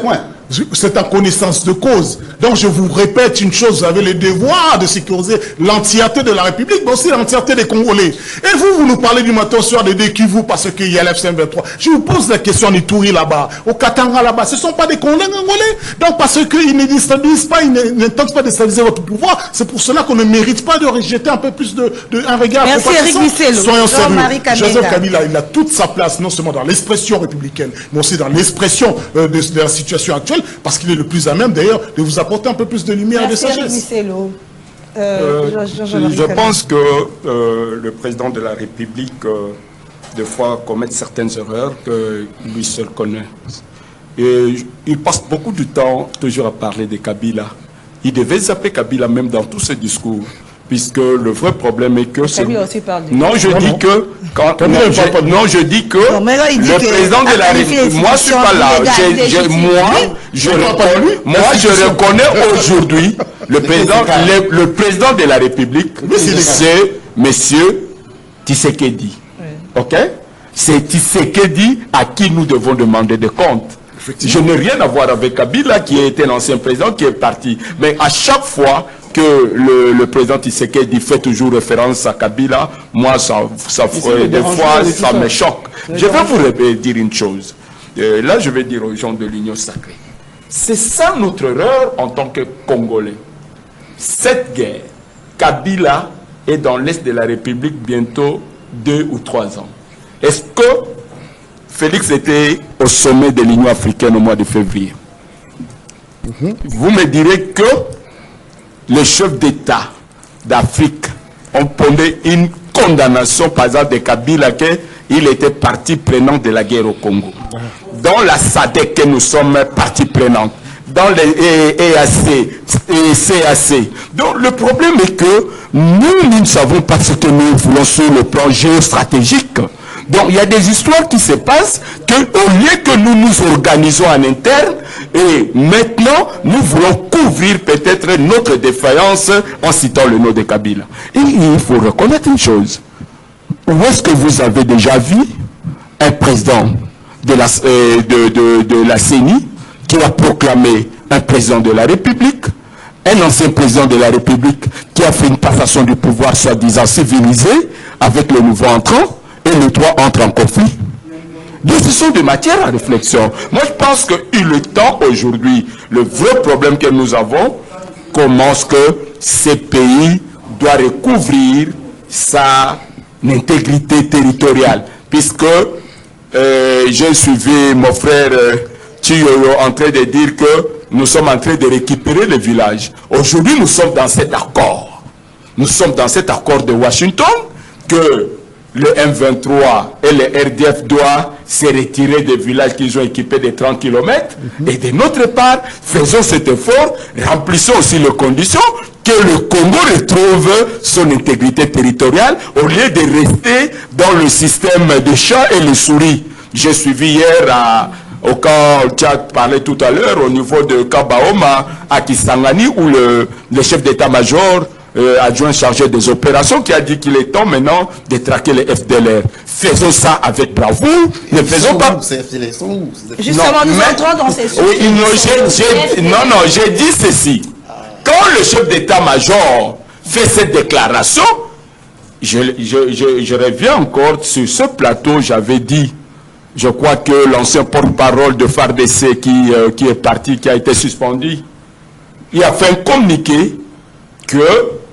C'est en connaissance de cause. Donc je vous répète une chose, vous avez le devoir de sécuriser l'entièreté de la République, mais aussi l'entièreté des Congolais. Et vous nous parlez du matin au soir de Dékivu parce qu'il y a l'FC M23. Je vous pose la question en Ituri là-bas, au Katanga là-bas, ce ne sont pas des Congolais. Donc parce qu'ils ne déstabilisent pas, ils n'intentent pas de déstabiliser votre pouvoir, c'est pour cela qu'on ne mérite pas de rejeter un peu plus un regard. Merci Eric Missel. Soyons sérieux. Joseph Kabila, il a toute sa place, non seulement dans l'expression républicaine, mais aussi dans l'expression de la situation actuelle, parce qu'il est le plus à même d'ailleurs de vous apporter un peu plus de lumière et de sagesse. Je pense que le président de la République, des fois, commet certaines erreurs que lui seul connaît. Et il passe beaucoup de temps toujours à parler de Kabila. Il devait zapper Kabila même dans tous ses discours. Puisque le vrai problème est que... Non, je dis que... Non, je dis que le président de la République... Moi, je ne suis pas là. Moi, je reconnais aujourd'hui le président de la République, c'est monsieur Tshisekedi. OK? C'est Tshisekedi à qui nous devons demander des comptes. Je n'ai rien à voir avec Kabila, qui était l'ancien président, qui est parti. Mais à chaque fois que le président Tshisekedi fait toujours référence à Kabila, moi, des fois, ça me choque. Je vais vous dire une chose. Là, je vais dire aux gens de l'Union Sacrée. C'est ça notre erreur en tant que Congolais. Cette guerre, Kabila est dans l'Est de la République bientôt 2 ou 3 ans. Est-ce que Félix était au sommet de l'Union africaine au mois de février? Vous me direz que les chefs d'État d'Afrique ont pondé une condamnation, par exemple, de Kabila, qu'il était partie prenante de la guerre au Congo. Dans la SADC, que nous sommes partie prenante. Dans les EAC et CAC. Donc le problème est que nous ne savons pas ce que nous voulons sur le plan géostratégique. Donc il y a des histoires qui se passent qu'au lieu que nous nous organisons en interne, et maintenant nous voulons couvrir peut-être notre défaillance en citant le nom de Kabila. Et il faut reconnaître une chose. Où est-ce que vous avez déjà vu un président de la CENI qui a proclamé un président de la République, un ancien président de la République qui a fait une passation du pouvoir soi-disant civilisée avec le nouveau entrant, et les trois entrent en conflit? Donc ce sont des matières à réflexion. Moi je pense qu'il est temps aujourd'hui, le vrai problème que nous avons, comment est-ce que ces pays doivent recouvrir sa intégrité territoriale. Puisque j'ai suivi mon frère Chiyoyo en train de dire que nous sommes en train de récupérer le village. Aujourd'hui, nous sommes dans cet accord. Nous sommes dans cet accord de Washington que le M23 et le RDF doivent se retirer des villages qu'ils ont équipés de 30 km. Et de notre part, faisons cet effort, remplissons aussi les conditions que le Congo retrouve son intégrité territoriale au lieu de rester dans le système des chats et les souris. J'ai suivi hier au camp, tu as parlé tout à l'heure, au niveau de Kabaoma, à Kisangani, où le chef d'état-major adjoint chargé des opérations qui a dit qu'il est temps maintenant de traquer les FDLR. Faisons ça avec bravoure. Ne faisons pas... Justement, nous entrons dans ces sujets. Oui, non, j'ai dit ceci. Quand le chef d'état-major fait cette déclaration, je reviens encore sur ce plateau, j'avais dit, je crois que l'ancien porte-parole de FARDC qui est parti, qui a été suspendu, il a fait un communiqué que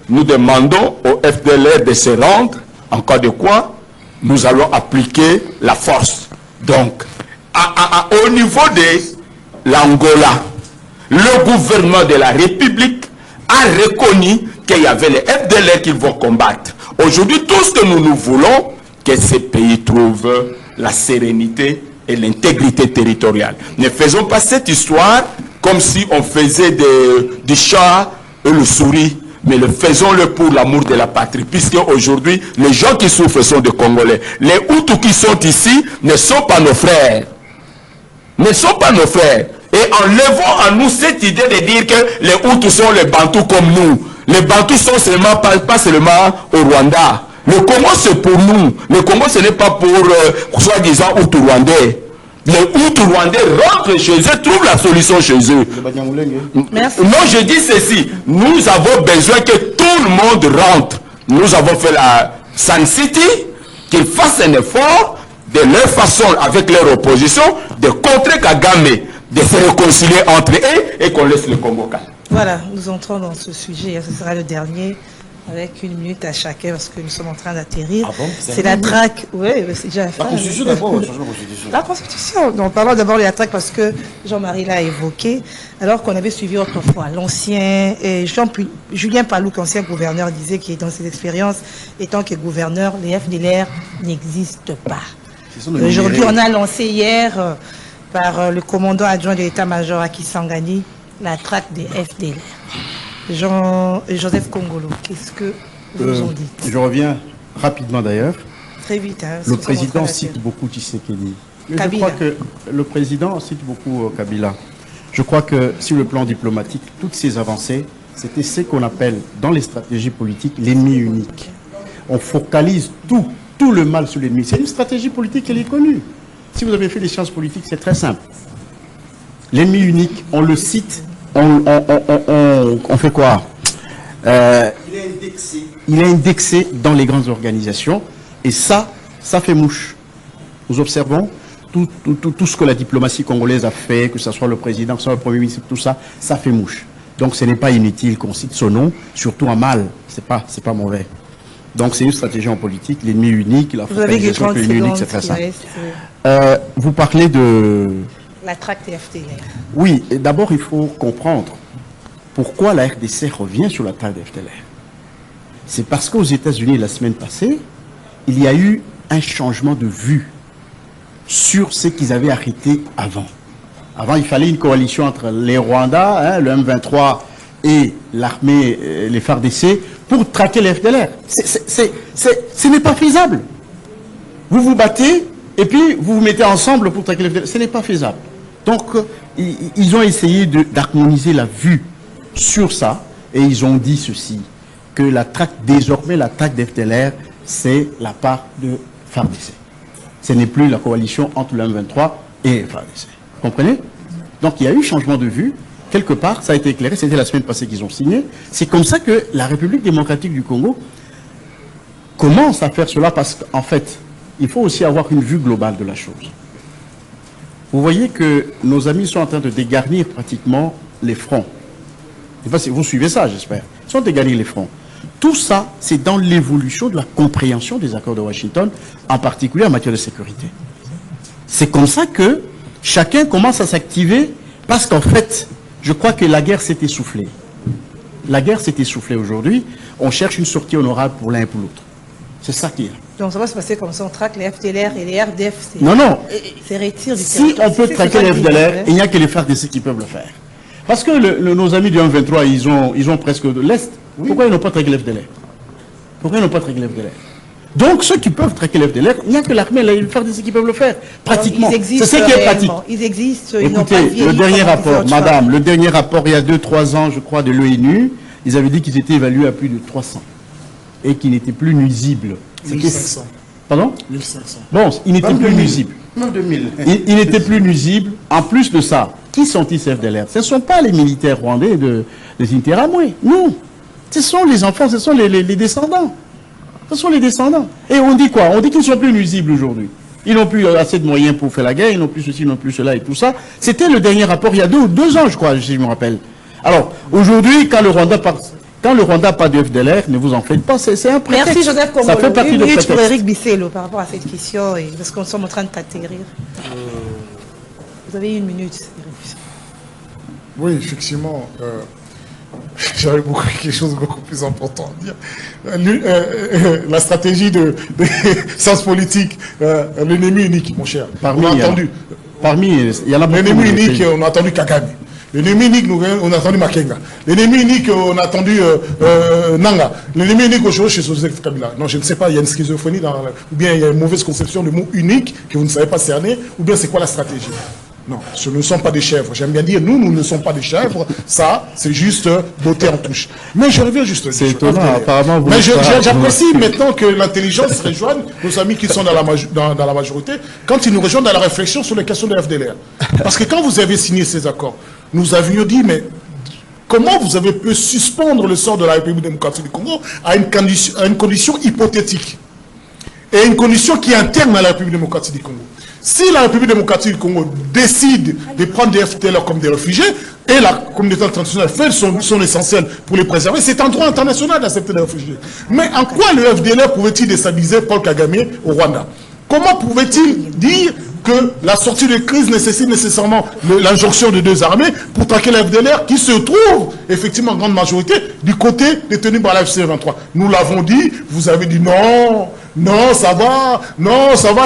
nous demandons au FDLR de se rendre, en cas de quoi, nous allons appliquer la force. Donc, au niveau de l'Angola, le gouvernement de la République a reconnu qu'il y avait les FDLR qu'ils vont combattre. Aujourd'hui, tout ce que nous voulons, que ces pays trouvent la sérénité et l'intégrité territoriale. Ne faisons pas cette histoire comme si on faisait du chat et le souris, mais faisons-le pour l'amour de la patrie, puisque aujourd'hui, les gens qui souffrent sont des Congolais. Les Hutus qui sont ici ne sont pas nos frères. Ne sont pas nos frères. Et enlevons à nous cette idée de dire que les Hutus sont les Bantous comme nous. Les Bantous sont seulement, pas seulement au Rwanda. Le Congo, c'est pour nous. Le Congo, ce n'est pas pour soi-disant Hutus rwandais. Les Hutus rwandais rentrent chez eux, trouvent la solution chez eux. Merci. Non, je dis ceci. Nous avons besoin que tout le monde rentre. Nous avons fait la Sun City, qu'ils fassent un effort de leur façon, avec leur opposition, de contrer Kagame, de se réconcilier entre eux et qu'on laisse le Congo calme. Voilà, nous entrons dans ce sujet. Ce sera le dernier, avec 1 minute à chacun, parce que nous sommes en train d'atterrir. Ah bon, c'est la traque. Oui, c'est déjà la Constitution d'abord, le changement de Constitution. La Constitution. Donc, parlons d'abord de la traque, parce que Jean-Marie l'a évoqué, alors qu'on avait suivi autrefois. L'ancien Julien Palouk, ancien gouverneur, disait qu'il est dans ses expériences, étant que gouverneur, les FDLR n'existent pas. Aujourd'hui, on a lancé hier, par le commandant adjoint de l'état-major à Kisangani, la traque des FDLR. Joseph Kongolo, qu'est-ce que vous en dites? Je reviens rapidement d'ailleurs. Très vite. Hein, le président cite beaucoup Tshisekedi. Je crois que le président cite beaucoup Kabila. Je crois que sur le plan diplomatique, toutes ces avancées, c'était ce qu'on appelle dans les stratégies politiques l'ennemi unique. On focalise tout le mal sur l'ennemi. C'est une stratégie politique, elle est connue. Si vous avez fait les sciences politiques, c'est très simple. L'ennemi unique, on le cite, on fait quoi? Il est indexé dans les grandes organisations et ça fait mouche. Nous observons tout ce que la diplomatie congolaise a fait, que ce soit le président, que ce soit le Premier ministre, tout ça, ça fait mouche. Donc ce n'est pas inutile qu'on cite son nom, surtout en mal, c'est pas mauvais. Donc c'est une stratégie en politique, l'ennemi unique, la focalisation sur l'ennemi unique, c'est très simple. Vous parlez de... La traque des FDLR. Oui, d'abord il faut comprendre pourquoi la RDC revient sur la traque des FDLR. C'est parce qu'aux États-Unis, la semaine passée, il y a eu un changement de vue sur ce qu'ils avaient arrêté avant. Avant, il fallait une coalition entre les Rwandais, le M23 et l'armée, les FARDC, pour traquer les FDLR. Ce n'est pas faisable. Vous vous battez et puis vous vous mettez ensemble pour traquer les FDLR. Ce n'est pas faisable. Donc, ils ont essayé d'harmoniser la vue sur ça et ils ont dit ceci, que la traque, désormais, la traque des FDLR, c'est la part de FARDC. Ce n'est plus la coalition entre le M23 et FARDC. Vous comprenez? Donc, il y a eu changement de vue. Quelque part, ça a été éclairé. C'était la semaine passée qu'ils ont signé. C'est comme ça que la République démocratique du Congo commence à faire cela parce qu'en fait, il faut aussi avoir une vue globale de la chose. Vous voyez que nos amis sont en train de dégarnir pratiquement les fronts. Je ne sais pas si vous suivez ça, j'espère. Ils sont dégarnir les fronts. Tout ça, c'est dans l'évolution de la compréhension des accords de Washington, en particulier en matière de sécurité. C'est comme ça que chacun commence à s'activer parce qu'en fait, Je crois que la guerre s'est essoufflée. La guerre s'est essoufflée aujourd'hui. On cherche une sortie honorable pour l'un et pour l'autre. C'est ça qui est. Donc ça va se passer comme ça, on traque les FDLR et les RDF. Non, non. C'est retire du Si territoire. on peut traquer les FDLR, il n'y a que les FARDC qui peuvent le faire. Parce que nos amis du M23, ils ont presque de l'Est. Oui. Pourquoi ils n'ont pas traqué les FDLR? Pourquoi ils n'ont pas traqué les FDLR? Donc ceux qui peuvent traquer les FDLR, il n'y a que l'armée et les FARDC qui peuvent le faire. Pratiquement. C'est ce qui est pratique. Ils existent. Écoutez, le dernier rapport, madame, le dernier rapport il y a 2-3 ans, je crois, de l'ONU, ils avaient dit qu'ils étaient évalués à plus de 300 et qu'ils n'étaient plus nuisibles. 1500. Pardon? 1500. Bon, ils n'étaient plus nuisibles. Même 2000. Ils n'étaient plus nuisibles. En plus de ça, qui sont-ils FDLR? Ce ne sont pas les militaires rwandais des Interamwe. Non. Ce sont les enfants, ce sont les descendants. Ce sont les descendants. Et on dit quoi? On dit qu'ils ne sont plus nuisibles aujourd'hui. Ils n'ont plus assez de moyens pour faire la guerre, ils n'ont plus ceci, ils n'ont plus cela et tout ça. C'était le dernier rapport il y a 2 ans, je crois, si je me rappelle. Alors, aujourd'hui, quand le Rwanda part de FDLR, ne vous en faites pas, c'est un prétexte. Merci Joseph Kongolo. Ça fait partie de pour Eric Bisselo par rapport à cette question, parce qu'on sommes en train de t'atterrir. Vous avez 1 minute, Eric Bisselo. Oui, effectivement. J'aurais quelque chose de beaucoup plus important à dire. La stratégie de sciences politiques, l'ennemi unique, mon cher. Parmi, on a entendu. Il y en a beaucoup. L'ennemi unique, on a entendu Kagame. L'ennemi unique, on a entendu Makenga. L'ennemi unique, on a entendu Nanga. L'ennemi unique aujourd'hui chez Joseph Kabila. Non, je ne sais pas, il y a une schizophrénie, ou bien il y a une mauvaise conception du mot unique que vous ne savez pas cerner, ou bien c'est quoi la stratégie? Non, ce ne sont pas des chèvres. J'aime bien dire, nous ne sommes pas des chèvres. Ça, c'est juste beauté en touche. Mais je reviens juste. C'est étonnant, apparemment. Mais j'apprécie maintenant que l'intelligence rejoigne nos amis qui sont dans la majorité, quand ils nous rejoignent dans la réflexion sur les questions de la FDLR. Parce que quand vous avez signé ces accords, nous avions dit, mais comment vous avez pu suspendre le sort de la République démocratique du Congo à une condition hypothétique et une condition qui est interne à la République démocratique du Congo? Si la République démocratique du Congo décide de prendre des FDLR comme des réfugiés, et la communauté internationale fait son essentiel pour les préserver, c'est un droit international d'accepter les réfugiés. Mais en quoi le FDLR pouvait-il déstabiliser Paul Kagame au Rwanda? Comment pouvait-il dire que la sortie de crise nécessite nécessairement l'injonction de 2 armées pour traquer la FDLR qui se trouve effectivement en grande majorité du côté détenu par la FC23? Nous l'avons dit, vous avez dit non, ça va,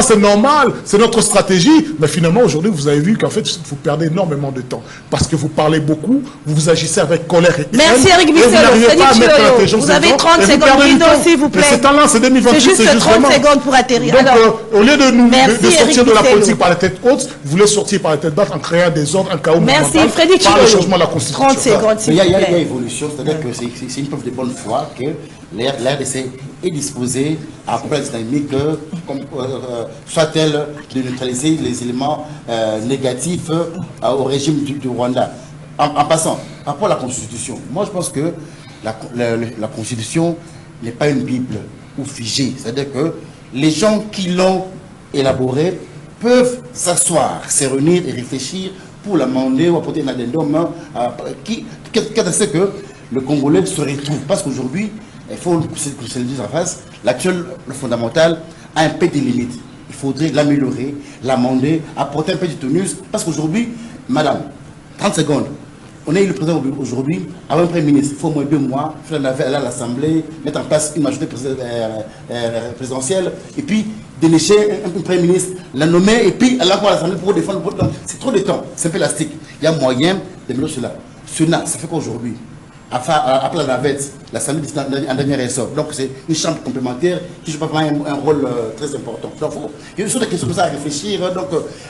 c'est normal, c'est notre stratégie. Mais finalement, aujourd'hui, vous avez vu qu'en fait, vous perdez énormément de temps. Parce que vous parlez beaucoup, vous agissez avec colère et merci Eric Bisselo. Vous avez 30 secondes, s'il vous plaît. Mais c'est talent, c'est 2028. C'est juste 30 secondes pour atterrir. Donc, au lieu de sortir de la politique par la tête haute, vous voulez sortir par la tête basse en créant des ordres, un chaos monumental par le changement de la Constitution. 30 secondes, s'il vous plaît. Il y a évolution, c'est-à-dire que c'est une preuve de bonne foi que l'RDC est disposée à accompagner la dynamique, soit-elle de neutraliser les éléments négatifs au régime du Rwanda. En passant, par rapport à la Constitution, moi je pense que la Constitution n'est pas une Bible ou figée. C'est-à-dire que les gens qui l'ont élaborée peuvent s'asseoir, se réunir et réfléchir pour l'amender ou apporter un addendum qui ce que le Congolais se retrouve. Parce qu'aujourd'hui, il faut que se le dise en face, le fondamental a un peu de limites. Il faudrait l'améliorer, l'amender, apporter un peu de tonus. Parce qu'aujourd'hui, madame, 30 secondes, on a eu le président aujourd'hui, avant un premier ministre, il faut au moins 2 mois, faire la navette à l'Assemblée, mettre en place une majorité présidentielle, et puis dénicher un premier ministre, la nommer, et puis aller voir l'Assemblée pour défendre. C'est trop de temps, c'est un peu élastique. Il y a moyen de mélanger cela. Cela, ça fait qu'aujourd'hui, après la navette, l'Assemblée en dernier ressort. Donc c'est une chambre complémentaire qui joue vraiment un rôle très important. Donc il y a des questions comme ça à réfléchir. Donc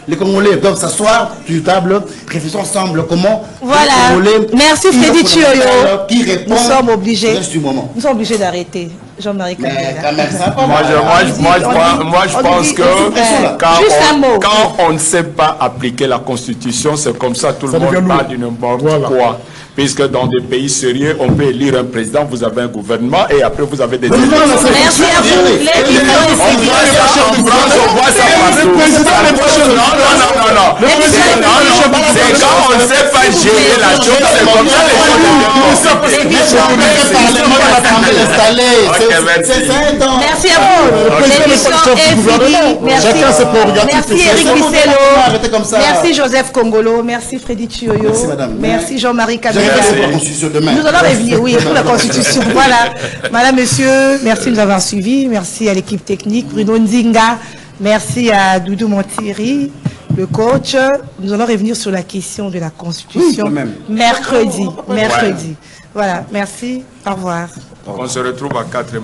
les Congolais doivent s'asseoir sur une table, réfléchir ensemble comment voilà. Merci Freddy Thioyo. Qui répond. Nous sommes obligés. Du moment. Nous sommes obligés d'arrêter. Jean-Marie Kabila. Moi, je pense que quand on ne sait pas appliquer la Constitution, c'est comme ça, tout le monde parle du n'importe quoi. Puisque dans des pays sérieux, on peut élire un président, vous avez un gouvernement et après vous avez des élections. Merci à vous. C'est quand on ne sait pas gérer la chose, c'est comme ça Merci à vous. L'émission est finie. Chacun ses prérogatives. Merci Eric Bissello. Merci Joseph Kongolo. Merci Freddy Thioyo. Merci, madame. Merci Jean-Marie Kabila. Pour la Constitution demain. Nous allons revenir, oui, pour la Constitution. Voilà. Madame, monsieur, merci de nous avoir suivis. Merci à l'équipe technique, Bruno Nzinga. Merci à Doudou Montiri, le coach. Nous allons revenir sur la question de la Constitution mercredi. Voilà, merci. Au revoir. On se retrouve à 4h.